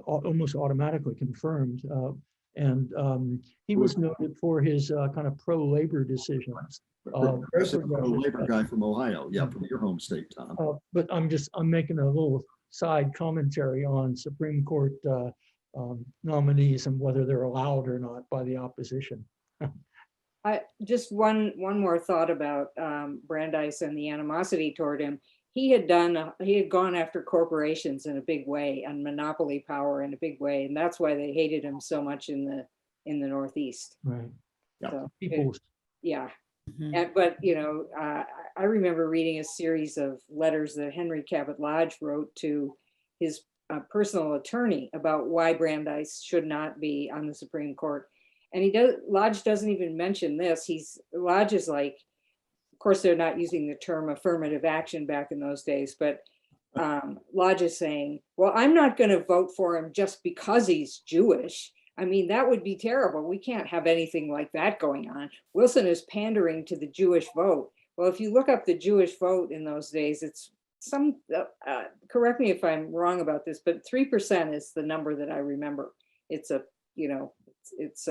almost automatically confirmed. He was noted for his kind of pro-labor decisions. Labor guy from Ohio, yeah, from your home state, Tom. But I'm making a little side commentary on Supreme Court nominees and whether they're allowed or not by the opposition. Just one more thought about Brandeis and the animosity toward him. He had gone after corporations in a big way and monopoly power in a big way, and that's why they hated him so much in the Northeast. Right. So, yeah. But I remember reading a series of letters that Henry Cabot Lodge wrote to his personal attorney about why Brandeis should not be on the Supreme Court. And Lodge doesn't even mention this. Lodge is like, of course, they're not using the term affirmative action back in those days, but Lodge is saying, well, I'm not going to vote for him just because he's Jewish. I mean, that would be terrible. We can't have anything like that going on. Wilson is pandering to the Jewish vote. Well, if you look up the Jewish vote in those days, it's correct me if I'm wrong about this, but 3% is the number that I remember. It's it's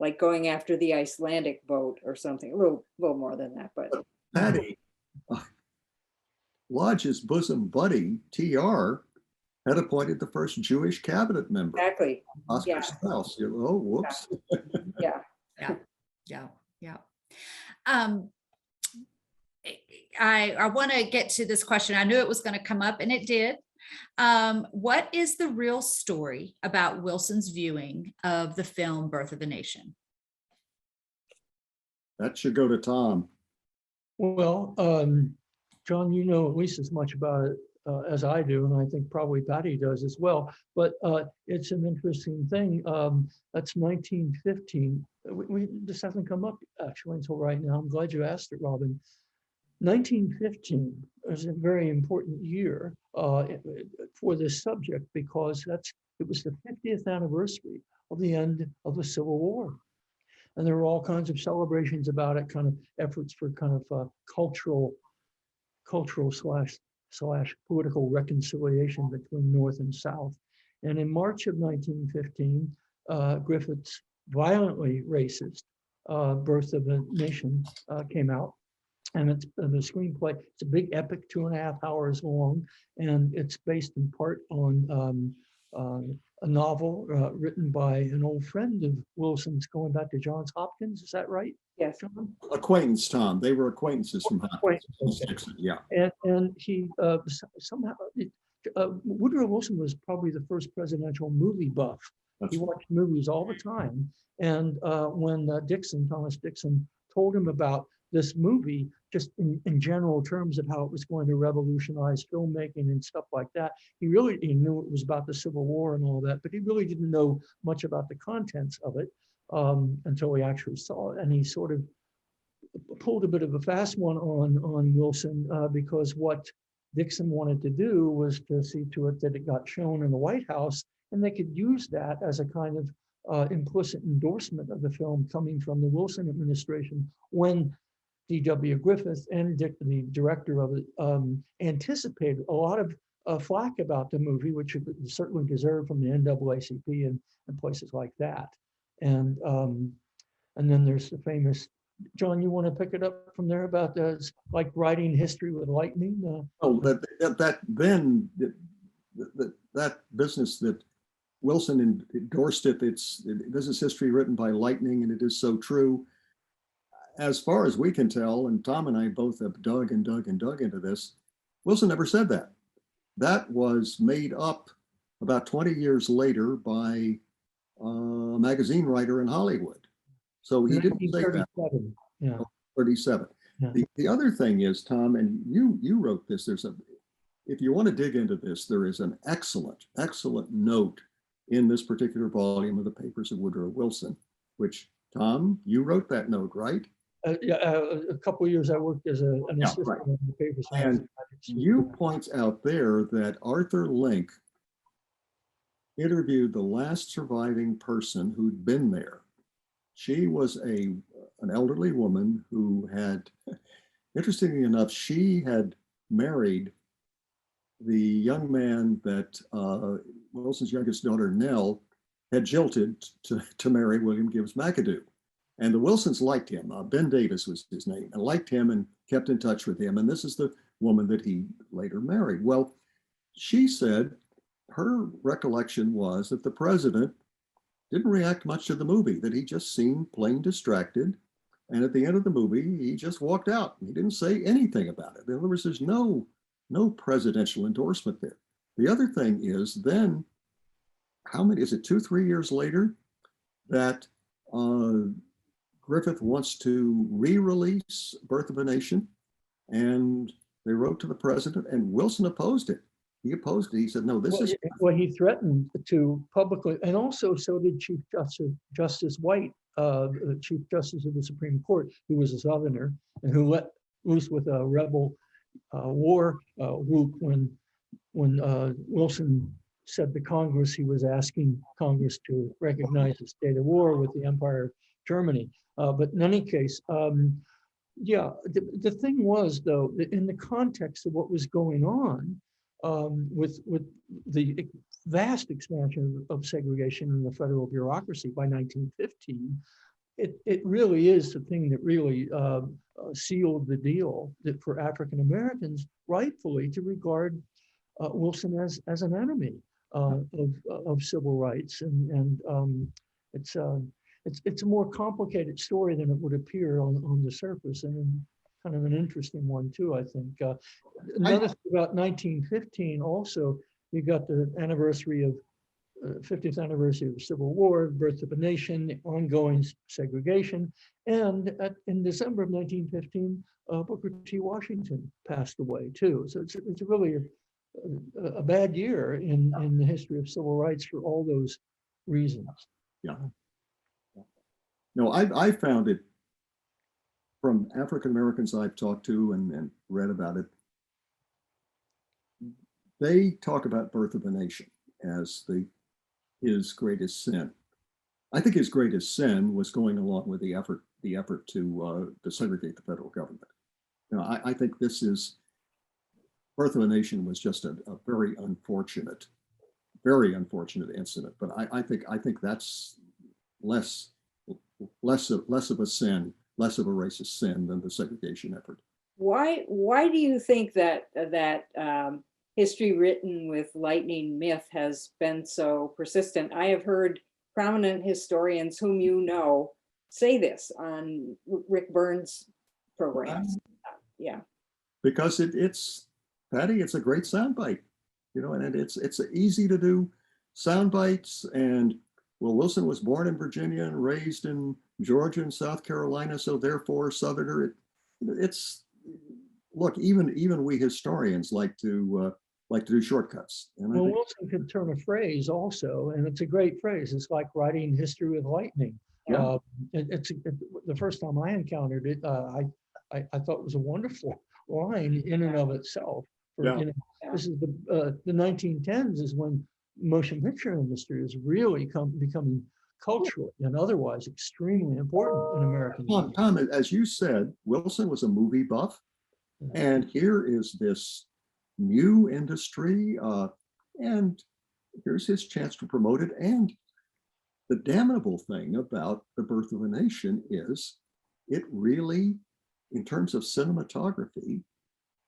like going after the Icelandic vote or something, a little more than that. But Patty, Lodge's bosom buddy, TR, had appointed the first Jewish cabinet member. Exactly. Oscar Strauss. Oh, whoops. Yeah. I want to get to this question. I knew it was going to come up, and it did. What is the real story about Wilson's viewing of the film Birth of a Nation? That should go to Tom. Well, John, you know at least as much about it as I do, and I think probably Patty does as well. But it's an interesting thing. That's 1915. This hasn't come up actually until right now. I'm glad you asked it, Robin. 1915 is a very important year for this subject because it was the 50th anniversary of the end of the Civil War. And there were all kinds of celebrations about it, kind of efforts for kind of cultural slash political reconciliation between North and South. And in March of 1915, Griffith's violently racist Birth of a Nation came out. And it's the screenplay. It's a big epic, 2.5 hours long, and it's based in part on a novel written by an old friend of Wilson's, going back to Johns Hopkins. Is that right? Yes. John? Acquaintance, Tom. They were acquaintances from Hopkins. Yeah. And he somehow Woodrow Wilson was probably the first presidential movie buff. He watched movies all the time, and when Thomas Dixon, told him about this movie, just in general terms of how it was going to revolutionize filmmaking and stuff like that. He knew it was about the Civil War and all that, but he really didn't know much about the contents of it until he actually saw it. And he sort of pulled a bit of a fast one on Wilson because what Dixon wanted to do was to see to it that it got shown in the White House, and they could use that as a kind of implicit endorsement of the film coming from the Wilson administration when D.W. Griffith and the director of it anticipated a lot of flack about the movie, which it certainly deserved from the NAACP and places like that. And then there's the famous, John, you want to pick it up from there about like writing history with lightning? Oh, then that business that Wilson endorsed it. It's business history written by lightning, and it is so true. As far as we can tell, and Tom and I both have dug and dug and dug into this, Wilson never said that. That was made up about 20 years later by a magazine writer in Hollywood. So he didn't say that. 1937. Yeah. 37. Yeah. The other thing is, Tom, and you wrote this, if you want to dig into this, there is an excellent note in this particular volume of the papers of Woodrow Wilson, which, Tom, you wrote that note, right? A couple of years I worked as an assistant right. on the papers. And you point out there that Arthur Link interviewed the last surviving person who'd been there. She was an elderly woman who had, interestingly enough, she had married the young man that Wilson's youngest daughter, Nell, had jilted to marry William Gibbs McAdoo. And the Wilsons liked him. Ben Davis was his name, and liked him and kept in touch with him. And this is the woman that he later married. Well, she said her recollection was that the president didn't react much to the movie, that he just seemed plain distracted. And at the end of the movie, he just walked out. He didn't say anything about it. In other words, there's no presidential endorsement there. The other thing is then, how many, is it 2-3 years later, that Griffith wants to re-release Birth of a Nation, and they wrote to the president, and Wilson opposed it. He opposed it. He said, no, this is... Well, he threatened to publicly, and also so did Chief Justice White, the Chief Justice of the Supreme Court, who was a Southerner, and who let loose with a rebel war whoop when Wilson said to Congress he was asking Congress to recognize the state of war with the Empire of Germany. But in any case, yeah, the thing was, though, that in the context of what was going on with the vast expansion of segregation in the federal bureaucracy by 1915, it really is the thing that really sealed the deal that for African Americans rightfully to regard Wilson as an enemy of civil rights, and it's a more complicated story than it would appear on the surface, and kind of an interesting one too, I think. Another thing about 1915 also, you got the anniversary of 50th anniversary of the Civil War, Birth of a Nation, ongoing segregation, and in December of 1915, Booker T. Washington passed away too. So it's really a bad year in the history of civil rights for all those reasons. Yeah. No, I found it from African Americans I've talked to and read about it. They talk about Birth of a Nation as his greatest sin. I think his greatest sin was going along with the effort to segregate the federal government. You know, I think this is Birth of a Nation was just a very unfortunate incident. But I think that's less of a sin, less of a racist sin than the segregation effort. Why do you think that history written with lightning myth has been so persistent? I have heard prominent historians whom you know say this on Rick Burns' programs. Yeah, because it's Patty, it's a great soundbite, you know, and it's easy to do sound bites. And well, Wilson was born in Virginia and raised in Georgia and South Carolina, so therefore Southerner. It's look, even we historians like to do shortcuts. And well, Wilson could turn a phrase also, and it's a great phrase. It's like writing history with lightning. Yeah. The first time I encountered it, I thought it was a wonderful line in and of itself. Yeah. You know, this is the 1910s is when motion picture industry is really becoming culturally and otherwise extremely important in American life. Tom, as you said, Wilson was a movie buff, and here is this new industry, and here's his chance to promote it. And the damnable thing about The Birth of a Nation is it really, in terms of cinematography,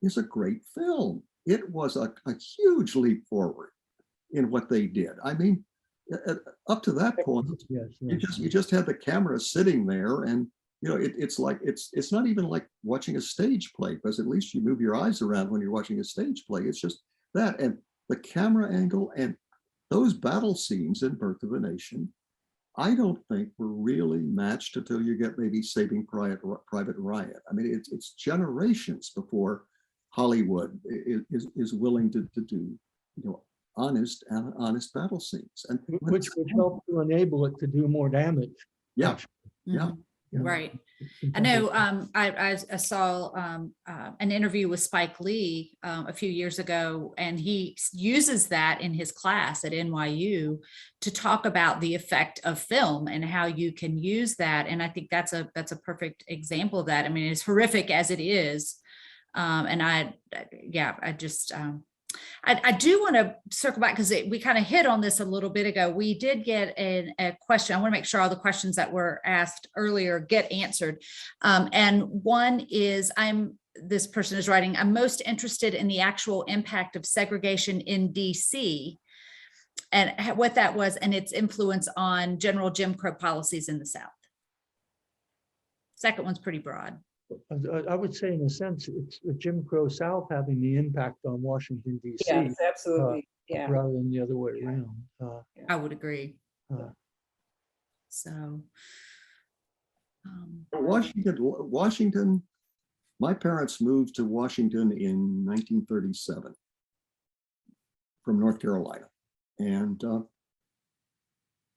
is a great film. It was a huge leap forward in what they did. I mean, up to that point, Yes, you just had the camera sitting there, and it's like it's not even like watching a stage play, because at least you move your eyes around when you're watching a stage play. It's just that, and the camera angle, and those battle scenes in Birth of a Nation, I don't think were really matched until you get maybe Saving Private Ryan. I mean, it's generations before Hollywood is willing to do honest battle scenes, and which would help to enable it to do more damage. Yeah. actually. Yeah. You know, Right. in I terms know of- I saw an interview with Spike Lee a few years ago, and he uses that in his class at NYU to talk about the effect of film and how you can use that. And I think that's a perfect example of that. I mean, as horrific as it is, and I do want to circle back, because we kind of hit on this a little bit ago. We did get a question. I want to make sure all the questions that were asked earlier get answered. And one is, this person is writing, I'm most interested in the actual impact of segregation in DC and what that was and its influence on general Jim Crow policies in the South. Second one's pretty broad. I would say, in a sense, it's the Jim Crow South having the impact on Washington, D.C. Yes, absolutely. Yeah. rather than the other way around. I would agree. Uh, So. Washington, my parents moved to Washington in 1937 from North Carolina. And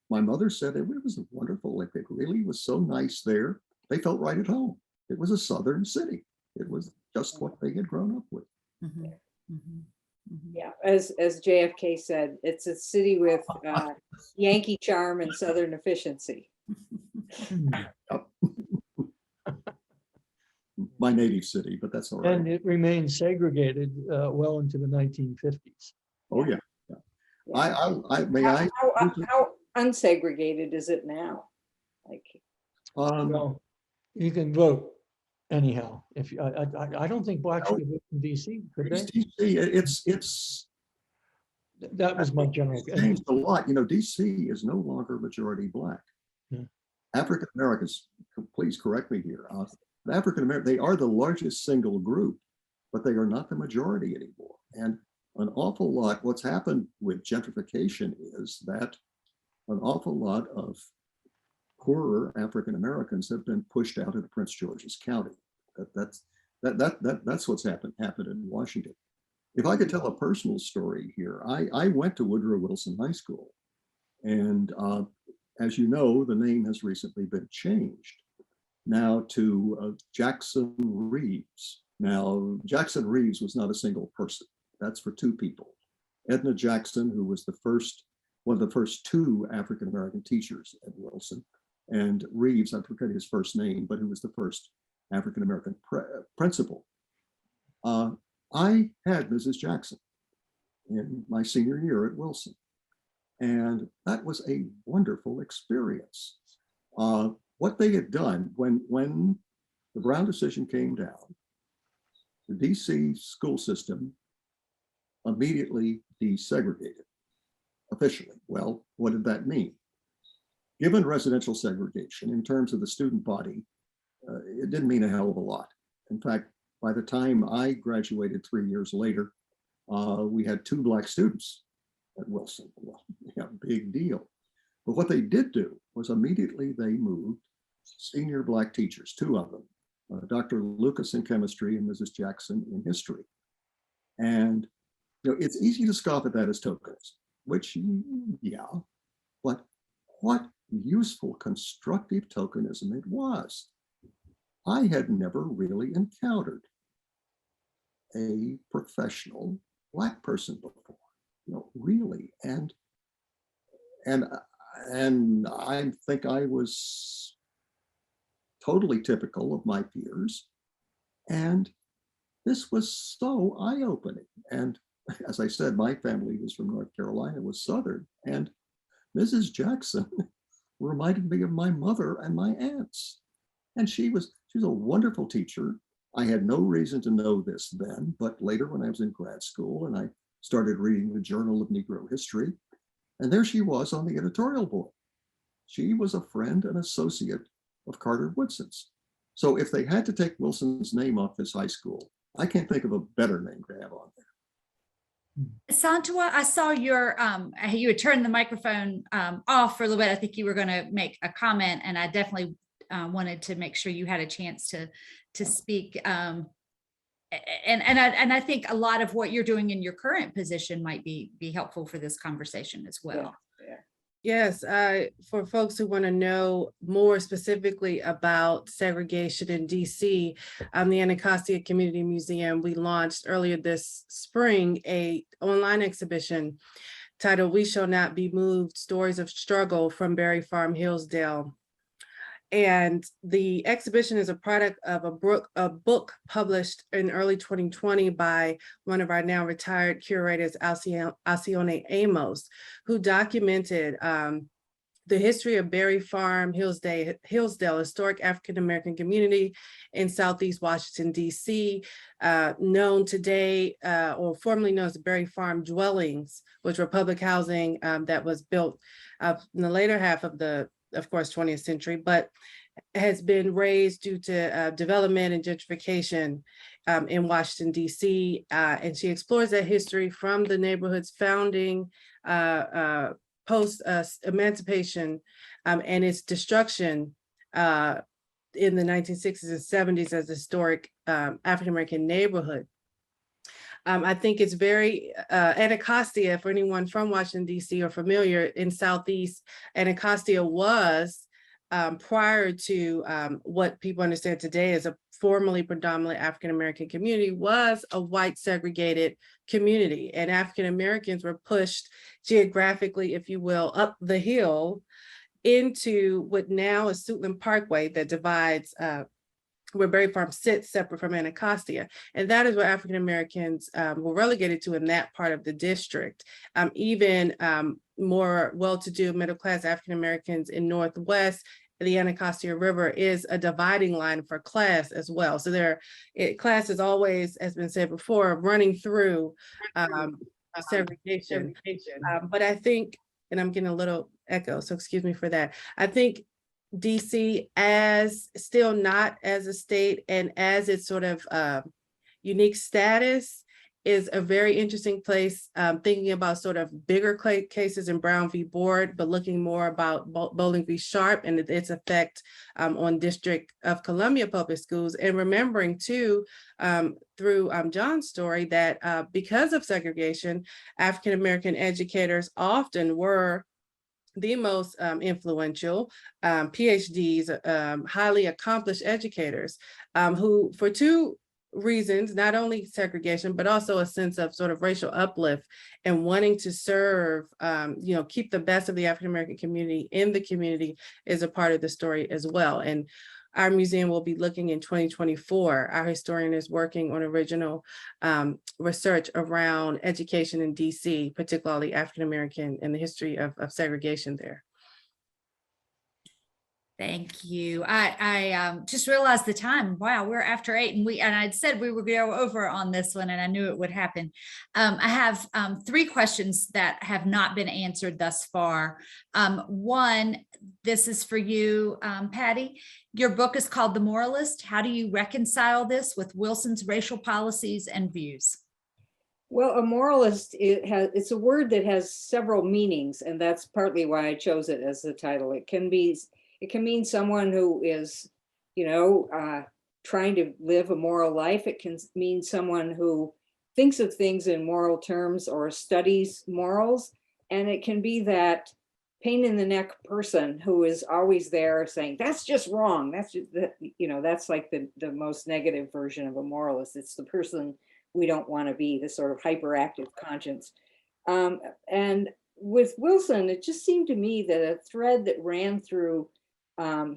my mother said it was wonderful. It really was so nice there. They felt right at home. It was a Southern city. It was just what they had grown up with. Mhm, mhm, mhm. Yeah, as JFK said, it's a city with Yankee charm and Southern efficiency. My native city, but that's all right. And it remained segregated well into the 1950s. Oh yeah. Yeah. How unsegregated is it now? Like, Well, you can vote anyhow. If you, I don't think blacks could vote in DC, could they? it's That was my general. changed a lot. DC is no longer majority black. Yeah. African Americans, please correct me here. African American, they are the largest single group, but they are not the majority anymore. And an awful lot, what's happened with gentrification is that an awful lot of poorer African Americans have been pushed out of Prince George's County. That's what's happened in Washington. If I could tell a personal story here, I went to Woodrow Wilson High School, and as you know, the name has recently been changed now to Jackson Reeves. Now, Jackson Reeves was not a single person. That's for two people. Edna Jackson, who was one of the first two African-American teachers at Wilson, and Reeves, I forget his first name, but who was the first African-American principal. I had Mrs. Jackson in my senior year at Wilson, and that was a wonderful experience. What they had done when the Brown decision came down, the DC school system immediately desegregated officially. Well, what did that mean? Given residential segregation in terms of the student body, it didn't mean a hell of a lot. In fact, by the time I graduated 3 years later, we had 2 black students at Wilson. Well, yeah, big deal. But what they did do was immediately they moved senior black teachers, 2 of them, Dr. Lucas in chemistry and Mrs. Jackson in history. And it's easy to scoff at that as tokenism, which, yeah, but what useful constructive tokenism it was. I had never really encountered a professional black person before, really. And I think I was totally typical of my peers. And this was so eye-opening. And as I said, my family was from North Carolina, was Southern. And Mrs. Jackson reminded me of my mother and my aunts. And she was a wonderful teacher. I had no reason to know this then, but later when I was in grad school and I started reading the Journal of Negro History, and there she was on the editorial board. She was a friend and associate of Carter Woodson's. So if they had to take Wilson's name off this high school, I can't think of a better name to have on there. Asantewa, I saw your, you had turned the microphone off for a little bit. I think you were going to make a comment, and I definitely wanted to make sure you had a chance to speak. And I think a lot of what you're doing in your current position might be helpful for this conversation as well. Yes, for folks who want to know more specifically about segregation in DC, the Anacostia Community Museum, we launched earlier this spring an online exhibition titled "We Shall Not Be Moved: Stories of Struggle from Berry Farm, Hillsdale." And the exhibition is a product of a book published in early 2020 by one of our now retired curators, Alcione Amos, who documented the history of Berry Farm, Hillsdale, historic African-American community in Southeast Washington, DC, known today, or formerly known as the Berry Farm Dwellings, which were public housing that was built in the later half of course, 20th century, but has been raised due to development and gentrification in Washington, D.C. And she explores that history from the neighborhood's founding, post-emancipation, and its destruction in the 1960s and 70s as a historic African-American neighborhood. I think it's very, Anacostia, for anyone from Washington, D.C. or familiar in Southeast, Anacostia was, prior to what people understand today as a formerly predominantly African-American community, was a white segregated community. And African-Americans were pushed geographically, if you will, up the hill into what now is Suitland Parkway that divides where Berry Farm sits separate from Anacostia. And that is where African-Americans were relegated to in that part of the district. Even more well-to-do middle-class African-Americans in Northwest, the Anacostia River is a dividing line for class as well. So class is always, as been said before, running through segregation. But I think, and I'm getting a little echo, so excuse me for that. I think DC, as still not as a state and as its sort of unique status, is a very interesting place, thinking about sort of bigger cases in Brown v. Board, but looking more about Bowling v. Sharp and its effect on District of Columbia public schools, and remembering too, through John's story, that because of segregation, African-American educators often were the most influential PhDs, highly accomplished educators who, for two reasons, not only segregation, but also a sense of sort of racial uplift and wanting to serve, keep the best of the African-American community in the community, is a part of the story as well. And our museum will be looking in 2024. Our historian is working on original research around education in DC, particularly African-American, and the history of segregation there. Thank you. I just realized the time. Wow, we're after 8, and I'd said we would go over on this one, and I knew it would happen. I have 3 questions that have not been answered thus far. One, this is for you, Patty. Your book is called The Moralist. How do you reconcile this with Wilson's racial policies and views? Well, a moralist, it's a word that has several meanings, and that's partly why I chose it as the title. It can mean someone who is, trying to live a moral life. It can mean someone who thinks of things in moral terms or studies morals. And it can be that pain in the neck person who is always there saying, that's just wrong. That's just, that's like the most negative version of a moralist. It's the person we don't want to be, the sort of hyperactive conscience. And with Wilson, it just seemed to me that a thread that ran through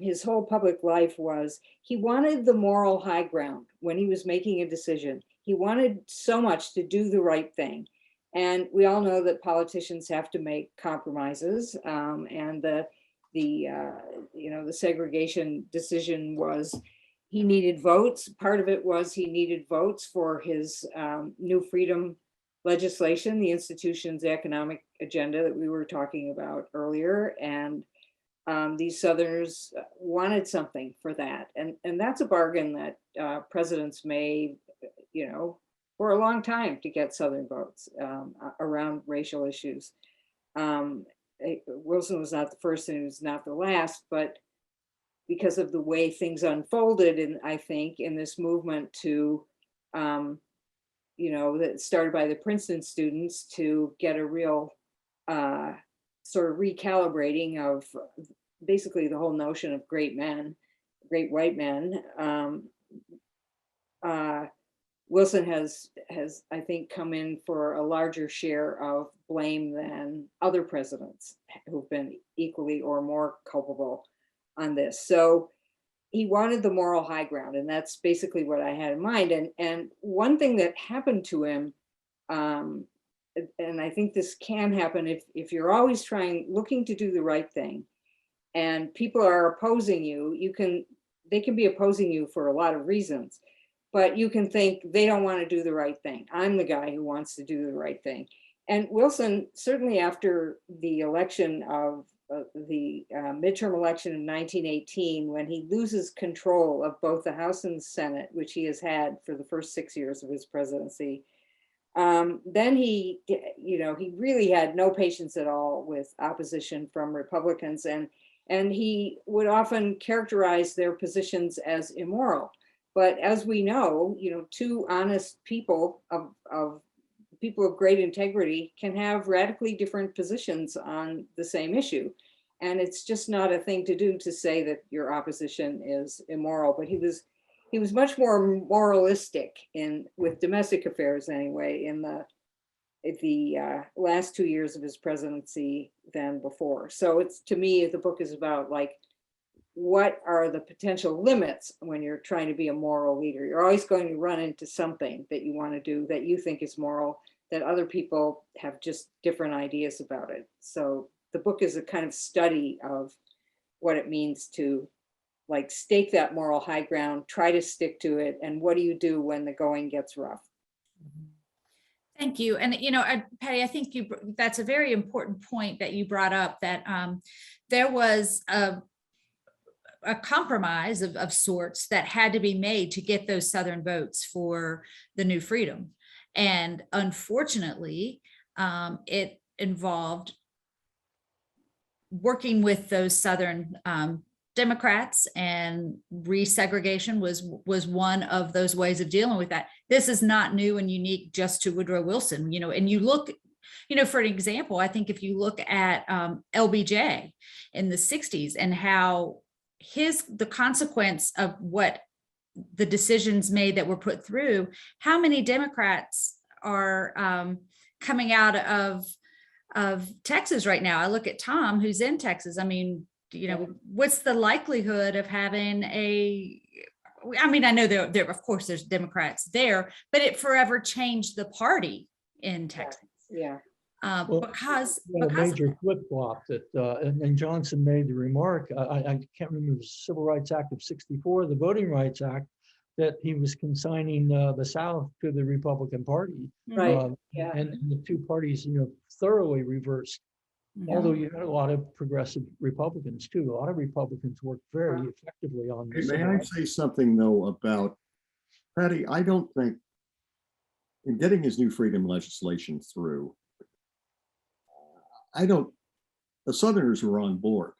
his whole public life was he wanted the moral high ground when he was making a decision. He wanted so much to do the right thing. And we all know that politicians have to make compromises. And the segregation decision was he needed votes. Part of it was he needed votes for his New Freedom legislation, the institution's economic agenda that we were talking about earlier. And these Southerners wanted something for that. And that's a bargain that presidents made, you know, for a long time to get Southern votes around racial issues. Wilson was not the first and he was not the last, but because of the way things unfolded, and I think in this movement to, you know, that started by the Princeton students to get a real sort of recalibrating of basically the whole notion of great men, great white men. Wilson has, I think, come in for a larger share of blame than other presidents who've been equally or more culpable on this. So he wanted the moral high ground, and that's basically what I had in mind. And one thing that happened to him, and I think this can happen if you're always looking to do the right thing, and people are opposing you, they can be opposing you for a lot of reasons. But you can think they don't want to do the right thing. I'm the guy who wants to do the right thing. And Wilson, certainly after the election of the midterm election in 1918, when he loses control of both the House and the Senate, which he has had for the first 6 years of his presidency, then he really had no patience at all with opposition from Republicans, and he would often characterize their positions as immoral. But as we know, two honest people of great integrity can have radically different positions on the same issue. And it's just not a thing to do to say that your opposition is immoral. But he was much more moralistic with domestic affairs anyway in the last 2 years of his presidency than before. So to me, the book is about what are the potential limits when you're trying to be a moral leader. You're always going to run into something that you want to do that you think is moral, that other people have just different ideas about it. So the book is a kind of study of what it means to stake that moral high ground, try to stick to it, and what do you do when the going gets rough? Thank you. And, Patty, I think that's a very important point that you brought up, that there was a compromise of sorts that had to be made to get those Southern votes for the new freedom. And unfortunately, it involved working with those Southern Democrats, and resegregation was one of those ways of dealing with that. This is not new and unique just to Woodrow Wilson, and you look, for an example, I think if you look at LBJ in the 60s and how the consequence of what the decisions made that were put through, how many Democrats are coming out of Texas right now? I look at Tom, who's in Texas. I mean, what's the likelihood of having I know there of course there's Democrats there, but it forever changed the party in Texas. Yeah. Because a major flip-flop that and Johnson made the remark, I can't remember, the Civil Rights Act of 64, the Voting Rights Act, that he was consigning the South to the Republican Party. Right. Yeah. And the two parties, thoroughly reversed. Yeah. Although you had a lot of progressive Republicans too. A lot of Republicans worked very effectively on this. May I say something though about Patty? I don't think in getting his new freedom legislation through, the Southerners were on board.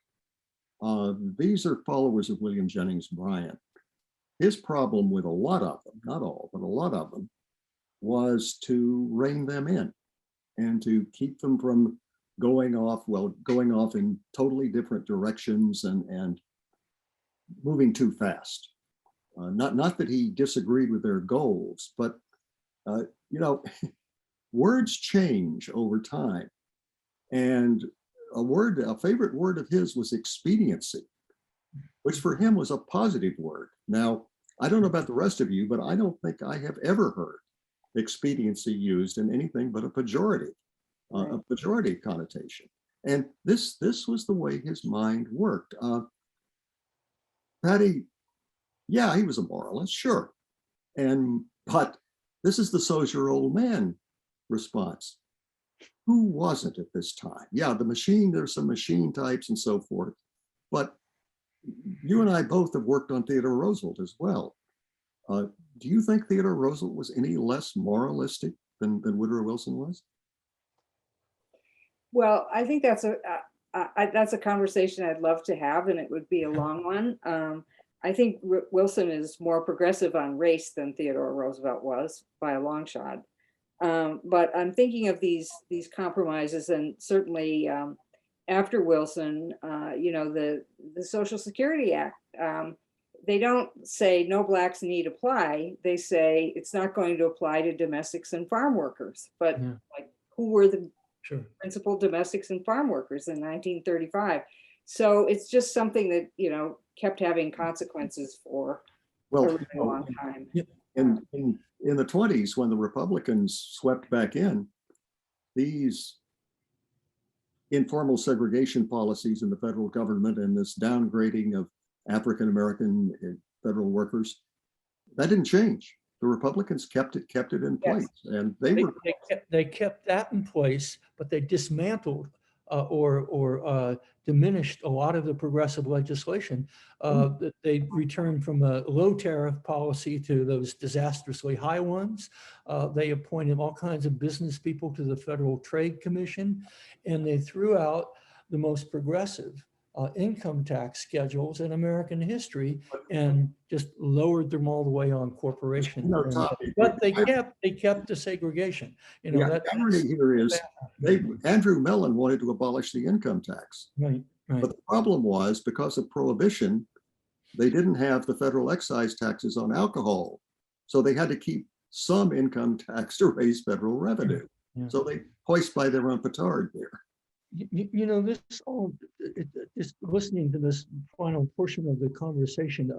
These are followers of William Jennings Bryan. His problem with a lot of them, not all, but a lot of them, was to rein them in and to keep them from going off in totally different directions and moving too fast. Not that he disagreed with their goals, but words change over time. And a favorite word of his was expediency, which for him was a positive word. Now, I don't know about the rest of you, but I don't think I have ever heard expediency used in anything but a pejorative connotation. And this was the way his mind worked. Patty, yeah, he was a moralist, sure. But this is the so's your old man response. Who wasn't at this time? Yeah, there's some machine types and so forth, but you and I both have worked on Theodore Roosevelt as well. Do you think Theodore Roosevelt was any less moralistic than Woodrow Wilson was? Well, I think that's a conversation I'd love to have, and it would be a long one. I think Wilson is more progressive on race than Theodore Roosevelt was by a long shot. But I'm thinking of these compromises, and certainly after Wilson, the Social Security Act, they don't say no blacks need apply. They say it's not going to apply to domestics and farm workers. But like, who were the principal domestics and farm workers in 1935? So it's just something that, kept having consequences for a really long time. In the 20s, when the Republicans swept back in, these informal segregation policies in the federal government and this downgrading of African-American federal workers, that didn't change. The Republicans kept it in place, and they kept that in place, but they dismantled or diminished a lot of the progressive legislation. They returned from a low tariff policy to those disastrously high ones. They appointed all kinds of business people to the Federal Trade Commission, and they threw out the most progressive income tax schedules in American history and just lowered them all the way on corporations. But they kept the segregation. The irony here is Andrew Mellon wanted to abolish the income tax. Right. But the problem was, because of prohibition, they didn't have the federal excise taxes on alcohol. So they had to keep some income tax to raise federal revenue. So they hoist by their own petard there. Just listening to this final portion of the conversation,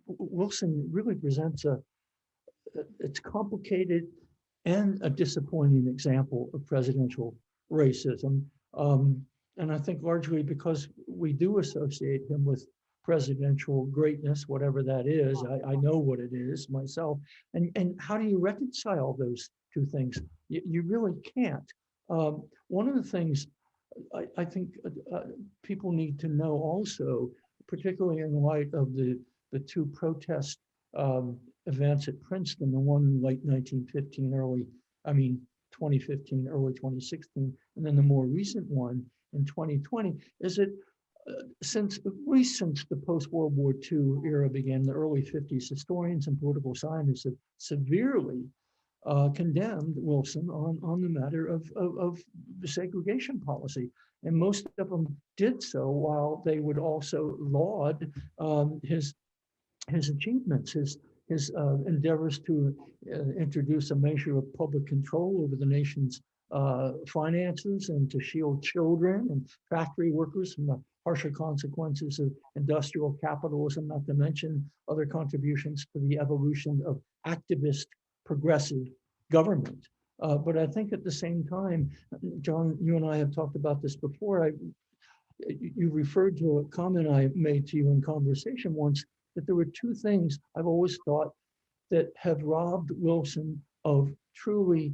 Wilson really presents it's complicated and a disappointing example of presidential racism. And I think largely because we do associate him with presidential greatness, whatever that is. I know what it is myself. And how do you reconcile those two things? You really can't. One of the things I think people need to know also, particularly in light of the two protest events at Princeton, the one in late 2015, early 2016, and then the more recent one in 2020, is that since the post-World War II era began, the early 50s, historians and political scientists have severely condemned Wilson on the matter of the segregation policy. And most of them did so while they would also laud his achievements, his endeavors to introduce a measure of public control over the nation's finances and to shield children and factory workers from the harsher consequences of industrial capitalism, not to mention other contributions to the evolution of activist progressive government. But I think at the same time, John, you and I have talked about this before. You referred to a comment I made to you in conversation once, that there were two things I've always thought that have robbed Wilson of truly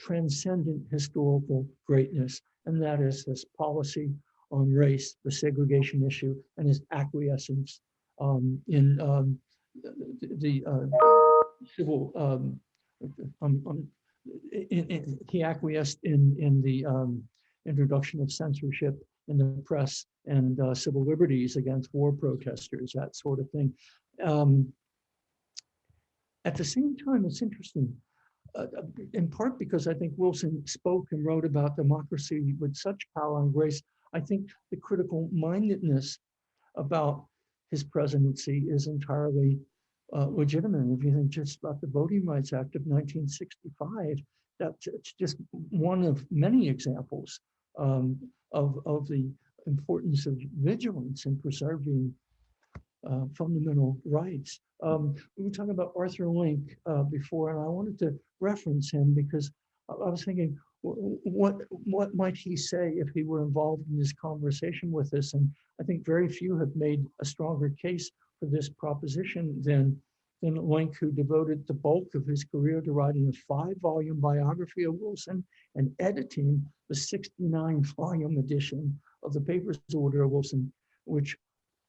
transcendent historical greatness, and that is his policy on race, the segregation issue, and his acquiescence in the civil. He acquiesced in the introduction of censorship in the press and civil liberties against war protesters, that sort of thing. At the same time, it's interesting, in part because I think Wilson spoke and wrote about democracy with such power and grace. I think the critical mindedness about his presidency is entirely legitimate. If you think just about the Voting Rights Act of 1965, that's just one of many examples of the importance of vigilance in preserving fundamental rights. We were talking about Arthur Link before, and I wanted to reference him because I was thinking, what might he say if he were involved in this conversation with us? And I think very few have made a stronger case for this proposition than Lieutenant Link, who devoted the bulk of his career to writing a 5-volume biography of Wilson and editing the 69-volume edition of the papers of Woodrow Wilson, which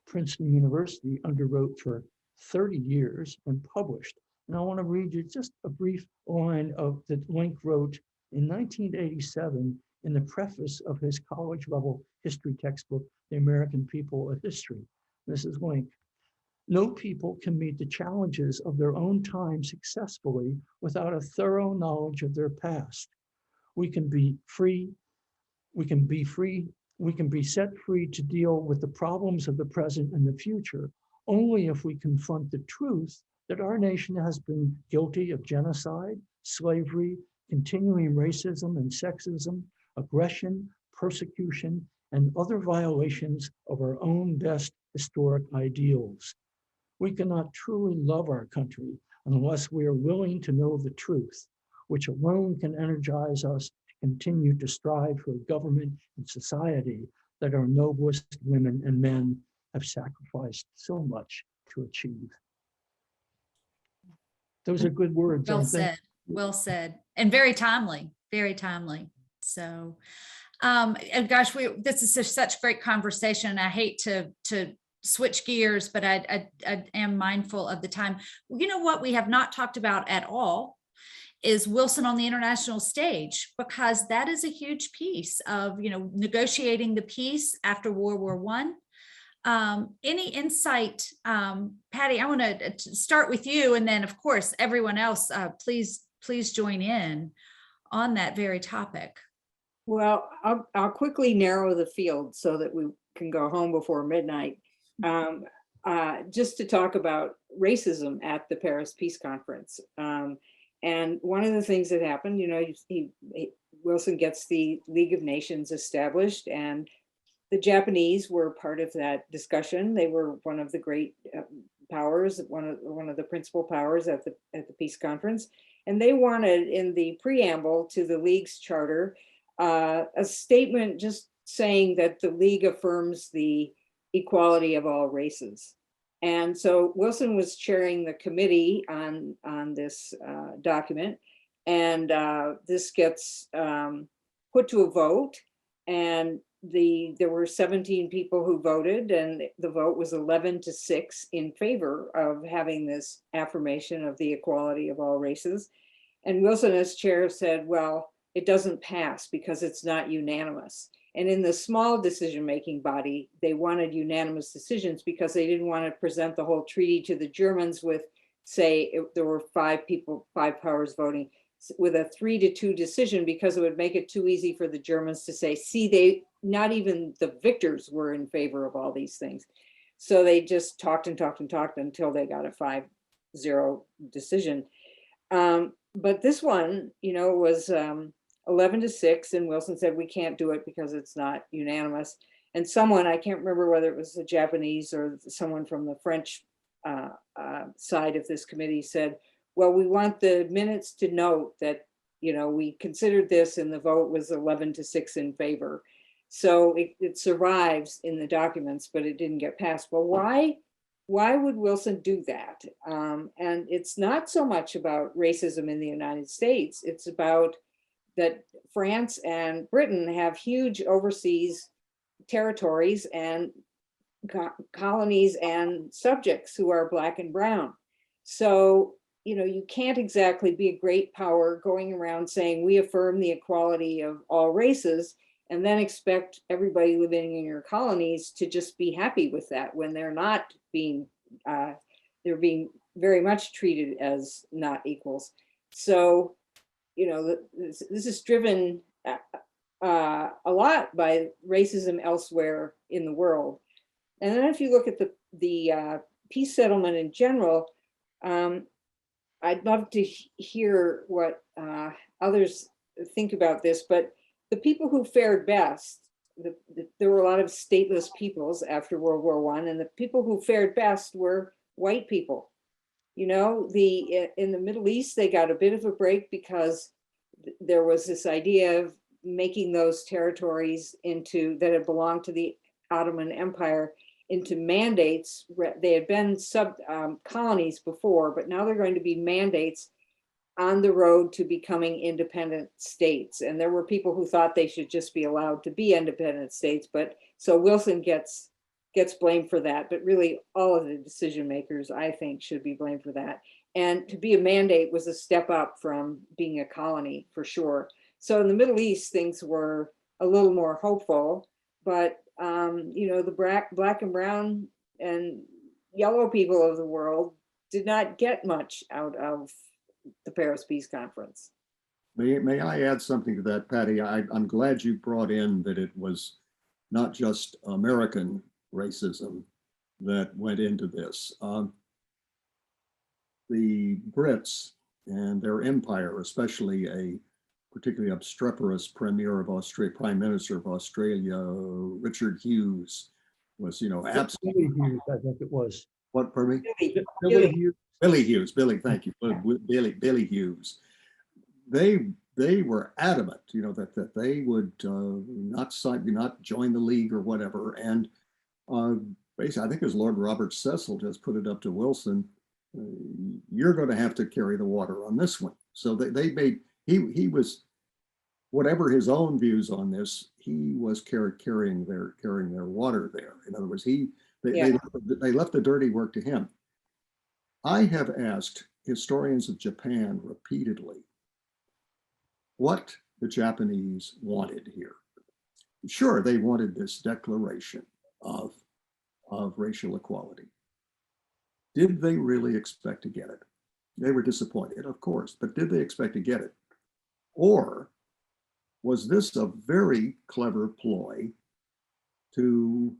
Princeton University underwrote for 30 years and published. And I want to read you just a brief line of that Link wrote in 1987 in the preface of his college-level history textbook, The American People of History. This is Link. No people can meet the challenges of their own time successfully without a thorough knowledge of their past. We can be set free to deal with the problems of the present and the future only if we confront the truth that our nation has been guilty of genocide, slavery, continuing racism and sexism, aggression, persecution, and other violations of our own best historic ideals. We cannot truly love our country unless we are willing to know the truth, which alone can energize us to continue to strive for a government and society that our noblest women and men have sacrificed so much to achieve. Those are good words. Well said, well said, and very timely, very timely. So, and gosh, this is such great conversation. I hate to switch gears, but I am mindful of the time. You know what we have not talked about at all is Wilson on the international stage, because that is a huge piece of, negotiating the peace after World War I. Any insight, Patty? I want to start with you, and then of course everyone else, please join in on that very topic. Well, I'll quickly narrow the field so that we can go home before midnight. Just to talk about racism at the Paris Peace Conference. And one of the things that happened, Wilson gets the League of Nations established, and the Japanese were part of that discussion. They were one of the great powers, one of the principal powers at the peace conference. And they wanted, in the preamble to the League's charter, a statement just saying that the League affirms the equality of all races. And so Wilson was chairing the committee on this document, and this gets put to a vote, and there were 17 people who voted, and the vote was 11-6 in favor of having this affirmation of the equality of all races. And Wilson, as chair, said, well, it doesn't pass because it's not unanimous. And in the small decision-making body, they wanted unanimous decisions because they didn't want to present the whole treaty to the Germans with, say, if there were 5 powers voting, with a 3-2 decision, because it would make it too easy for the Germans to say, see, not even the victors were in favor of all these things. So they just talked and talked and talked until they got a 5-0 decision. But this one, was 11-6, and Wilson said, we can't do it because it's not unanimous. And someone, I can't remember whether it was the Japanese or someone from the French side of this committee, said, well, we want the minutes to note that, we considered this and the vote was 11-6 in favor. So it survives in the documents, but it didn't get passed. Well, why would Wilson do that? And it's not so much about racism in the United States. It's about that France and Britain have huge overseas territories and colonies and subjects who are Black and brown. So, you can't exactly be a great power going around saying we affirm the equality of all races and then expect everybody living in your colonies to just be happy with that when they're not being, they're being very much treated as not equals. So, this is driven a lot by racism elsewhere in the world. And then if you look at the peace settlement in general, I'd love to hear what others think about this, but the people who fared best, there were a lot of stateless peoples after World War I, and the people who fared best were white people. In the Middle East, they got a bit of a break because there was this idea of making those territories that had belonged to the Ottoman Empire into mandates. They had been colonies before, but now they're going to be mandates on the road to becoming independent states. And there were people who thought they should just be allowed to be independent states. But so Wilson gets blamed for that, but really all of the decision makers, I think, should be blamed for that. And to be a mandate was a step up from being a colony, for sure. So in the Middle East, things were a little more hopeful, but you know, the black and brown and yellow people of the world did not get much out of the Paris Peace Conference. May I add something to that, Patty? I'm glad you brought in that it was not just American racism that went into this. The Brits and their empire, especially a particularly obstreperous Prime Minister of Australia, Richard Hughes, was, you know, absolutely. Billy Hughes, I think it was. What, pardon me? Billy Hughes. Billy Hughes, thank you. Billy Hughes. They were adamant, you know, that they would not join the League or whatever. And basically, I think it was Lord Robert Cecil just put it up to Wilson, you're going to have to carry the water on this one. So they made, he was, whatever his own views on this, he was carrying their water there. In other words, they left the dirty work to him. I have asked historians of Japan repeatedly what the Japanese wanted here. Sure, they wanted this declaration of racial equality. Did they really expect to get it? They were disappointed, of course, but did they expect to get it? Or was this a very clever ploy to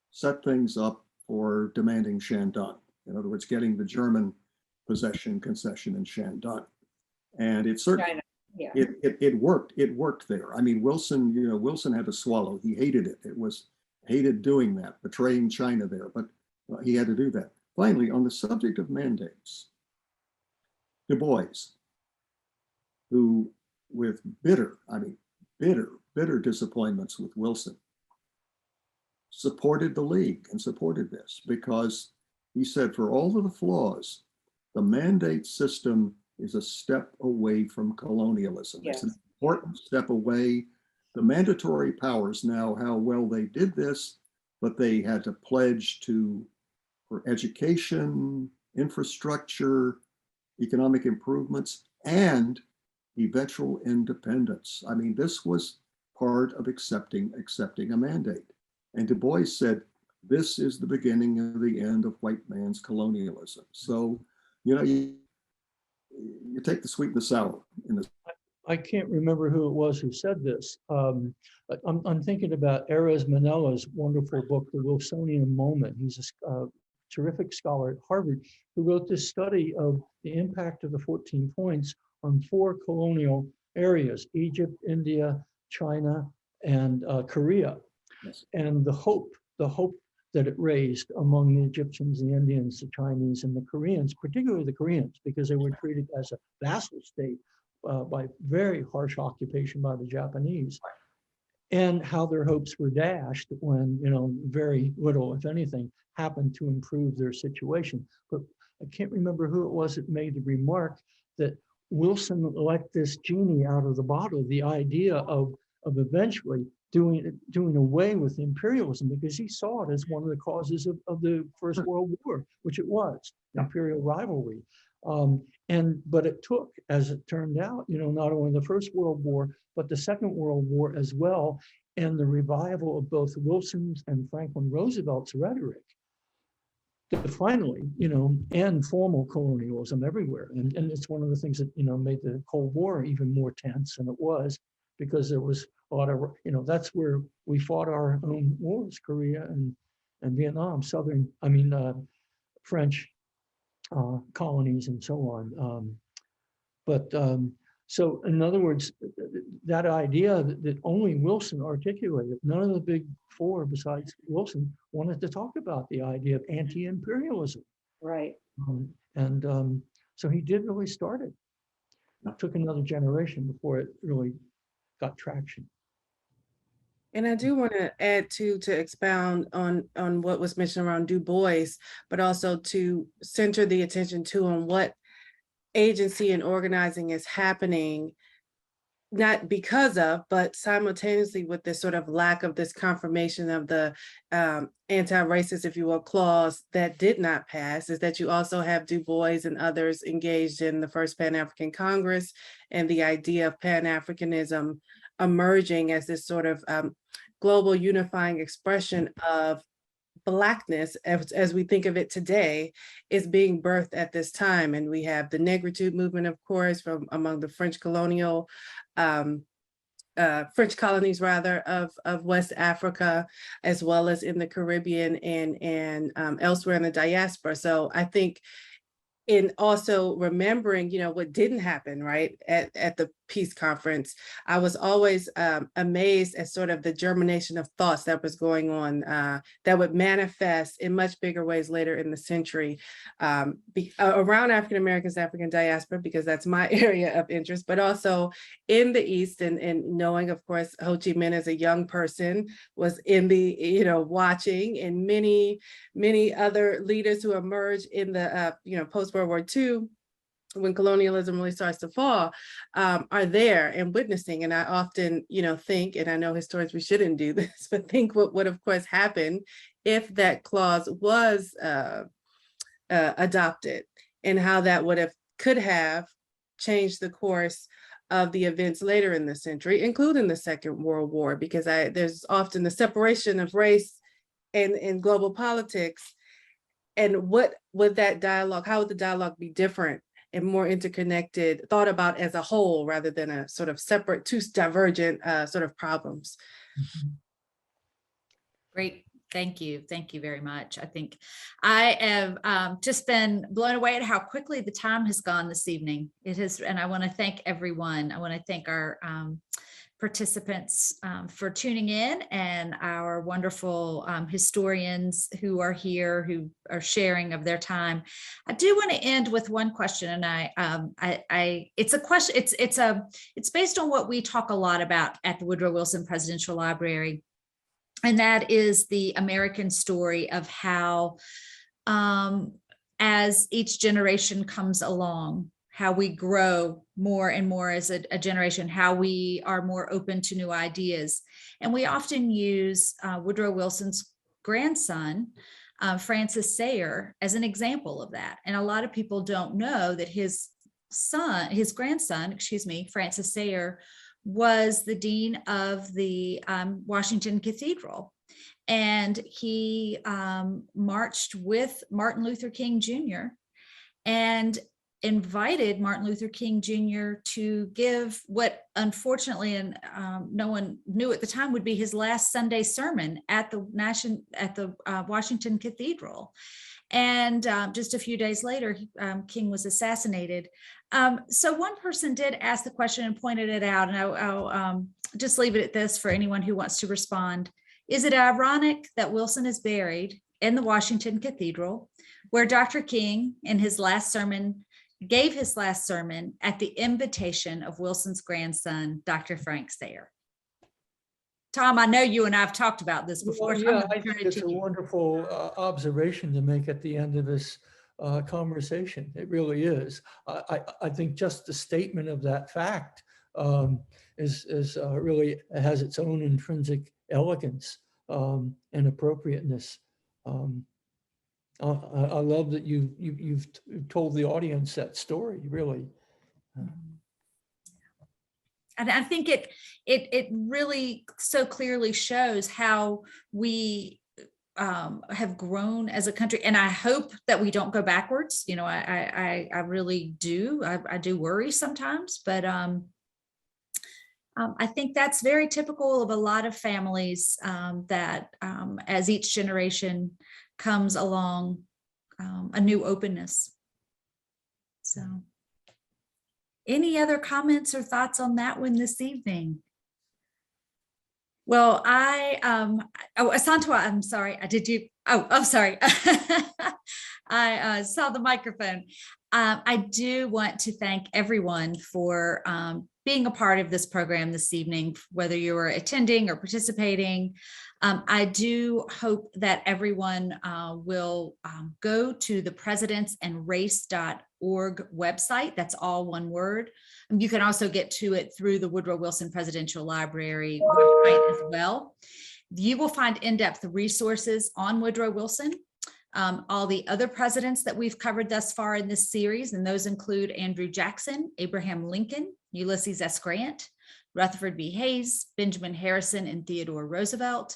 set things up for demanding Shandong? In other words, getting the German possession concession in Shandong. And it certainly, it worked. It worked there. I mean, Wilson, you know, Wilson had to swallow. He hated it. It was hated doing that, betraying China there, but he had to do that. Finally, on the subject of mandates, Du Bois, who with bitter disappointments with Wilson, supported the League and supported this because he said, for all of the flaws, the mandate system is a step away from colonialism. Yes. It's an important step away. The mandatory powers now, how well they did this, but they had to pledge for education, infrastructure, economic improvements, and eventual independence. I mean, this was part of accepting a mandate. And Du Bois said, this is the beginning of the end of white man's colonialism. So, you know, you take the sweet and the sour in this. I can't remember who it was who said this. But I'm thinking about Erez Manella's wonderful book, The Wilsonian Moment. He's a terrific scholar at Harvard who wrote this study of the impact of the 14 points on 4 colonial areas: Egypt, India, China, and Korea. Yes. And the hope that it raised among the Egyptians, the Indians, the Chinese, and the Koreans, particularly the Koreans, because they were treated as a vassal state by very harsh occupation by the Japanese, and how their hopes were dashed when, you know, very little, if anything, happened to improve their situation. But I can't remember who it was that made the remark that Wilson let this genie out of the bottle, the idea of eventually doing away with imperialism, because he saw it as one of the causes of the First World War, which it was, imperial rivalry. But it took, as it turned out, you know, not only the First World War, but the Second World War as well, and the revival of both Wilson's and Franklin Roosevelt's rhetoric to finally, you know, end formal colonialism everywhere. And it's one of the things that, you know, made the Cold War even more tense than it was, because there was a lot of, you know, that's where we fought our own wars, Korea and Vietnam, French colonies and so on. So in other words, that idea that only Wilson articulated, none of the big 4 besides Wilson wanted to talk about the idea of anti-imperialism. Right. So he did really start it. It took another generation before it really got traction. And I do want to add to expound on what was mentioned around Du Bois, but also to center the attention too on what agency and organizing is happening, not because of, but simultaneously with this sort of lack of this confirmation of the anti-racist, if you will, clause that did not pass, is that you also have Du Bois and others engaged in the first Pan-African Congress and the idea of Pan-Africanism emerging as this sort of global unifying expression of Blackness, as we think of it today, is being birthed at this time. And we have the Negritude movement, of course, from among the French colonial, French colonies rather, of West Africa, as well as in the Caribbean and elsewhere in the diaspora. So I think in also remembering, what didn't happen, right, at the peace conference, I was always amazed at sort of the germination of thoughts that was going on that would manifest in much bigger ways later in the century around African Americans, African diaspora, because that's my area of interest, but also in the East, and knowing, of course, Ho Chi Minh as a young person was in the, watching, and many other leaders who emerged in the, post-World War II, when colonialism really starts to fall, are there and witnessing. And I often, think, and I know historians, we shouldn't do this, but think what would, of course, happen if that clause was adopted, and how that could have changed the course of the events later in the century, including the Second World War, because there's often the separation of race and global politics. And what would that dialogue, how would the dialogue be different and more interconnected, thought about as a whole, rather than a sort of separate, two divergent sort of problems? Great. Thank you. Thank you very much. I think I have just been blown away at how quickly the time has gone this evening. It has, and I want to thank everyone. I want to thank our participants for tuning in, and our wonderful historians who are here, who are sharing of their time. I do want to end with one question, and it's a question. It's based on what we talk a lot about at the Woodrow Wilson Presidential Library, and that is the American story of how, as each generation comes along, how we grow more and more as a generation, how we are more open to new ideas. And we often use Woodrow Wilson's grandson, Francis Sayer, as an example of that. And a lot of people don't know that his grandson, Francis Sayer, was the dean of the Washington Cathedral. And he marched with Martin Luther King Jr. and invited Martin Luther King Jr. to give what, unfortunately, and no one knew at the time, would be his last Sunday sermon at the Washington Cathedral. And just a few days later, King was assassinated. So one person did ask the question and pointed it out, and I'll just leave it at this for anyone who wants to respond. Is it ironic that Wilson is buried in the Washington Cathedral, where Dr. King, in his last sermon, gave his last sermon at the invitation of Wilson's grandson, Dr. Frank Sayer? Tom, I know you and I have talked about this before. Well, yeah, I think it's a wonderful observation to make at the end of this conversation. It really is. I think just the statement of that fact is really has its own intrinsic elegance and appropriateness. I love that you've told the audience that story, really. And I think it really so clearly shows how we have grown as a country, and I hope that we don't go backwards. I really do. I do worry sometimes, but I think that's very typical of a lot of families, that as each generation comes along, a new openness. So, any other comments or thoughts on that one this evening? Well, Asantewa, I'm sorry. I'm sorry. I saw the microphone. I do want to thank everyone for being a part of this program this evening, whether you are attending or participating. I do hope that everyone will go to the presidentsandrace.org website. That's all one word. You can also get to it through the Woodrow Wilson Presidential Library website as well. You will find in-depth resources on Woodrow Wilson, all the other presidents that we've covered thus far in this series, and those include Andrew Jackson, Abraham Lincoln, Ulysses S. Grant, Rutherford B. Hayes, Benjamin Harrison, and Theodore Roosevelt.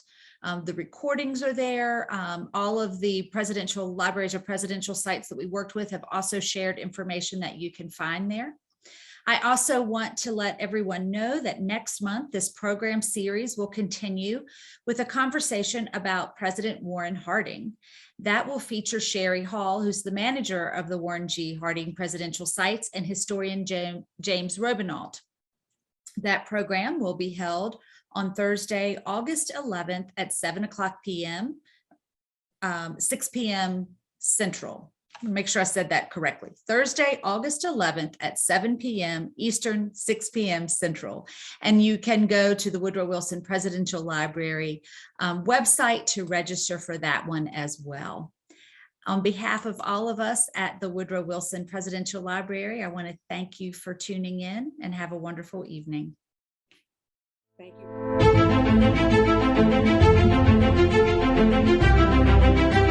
The recordings are there. All of the presidential libraries or presidential sites that we worked with have also shared information that you can find there. I also want to let everyone know that next month, this program series will continue with a conversation about President Warren Harding. That will feature Sherry Hall, who's the manager of the Warren G. Harding Presidential Sites, and historian James Robinault. That program will be held on Thursday, August 11th at 7:00 p.m., 6 p.m. Central. Make sure I said that correctly. Thursday, August 11th at 7 p.m. Eastern, 6 p.m. Central. And you can go to the Woodrow Wilson Presidential Library website to register for that one as well. On behalf of all of us at the Woodrow Wilson Presidential Library, I want to thank you for tuning in and have a wonderful evening. Thank you.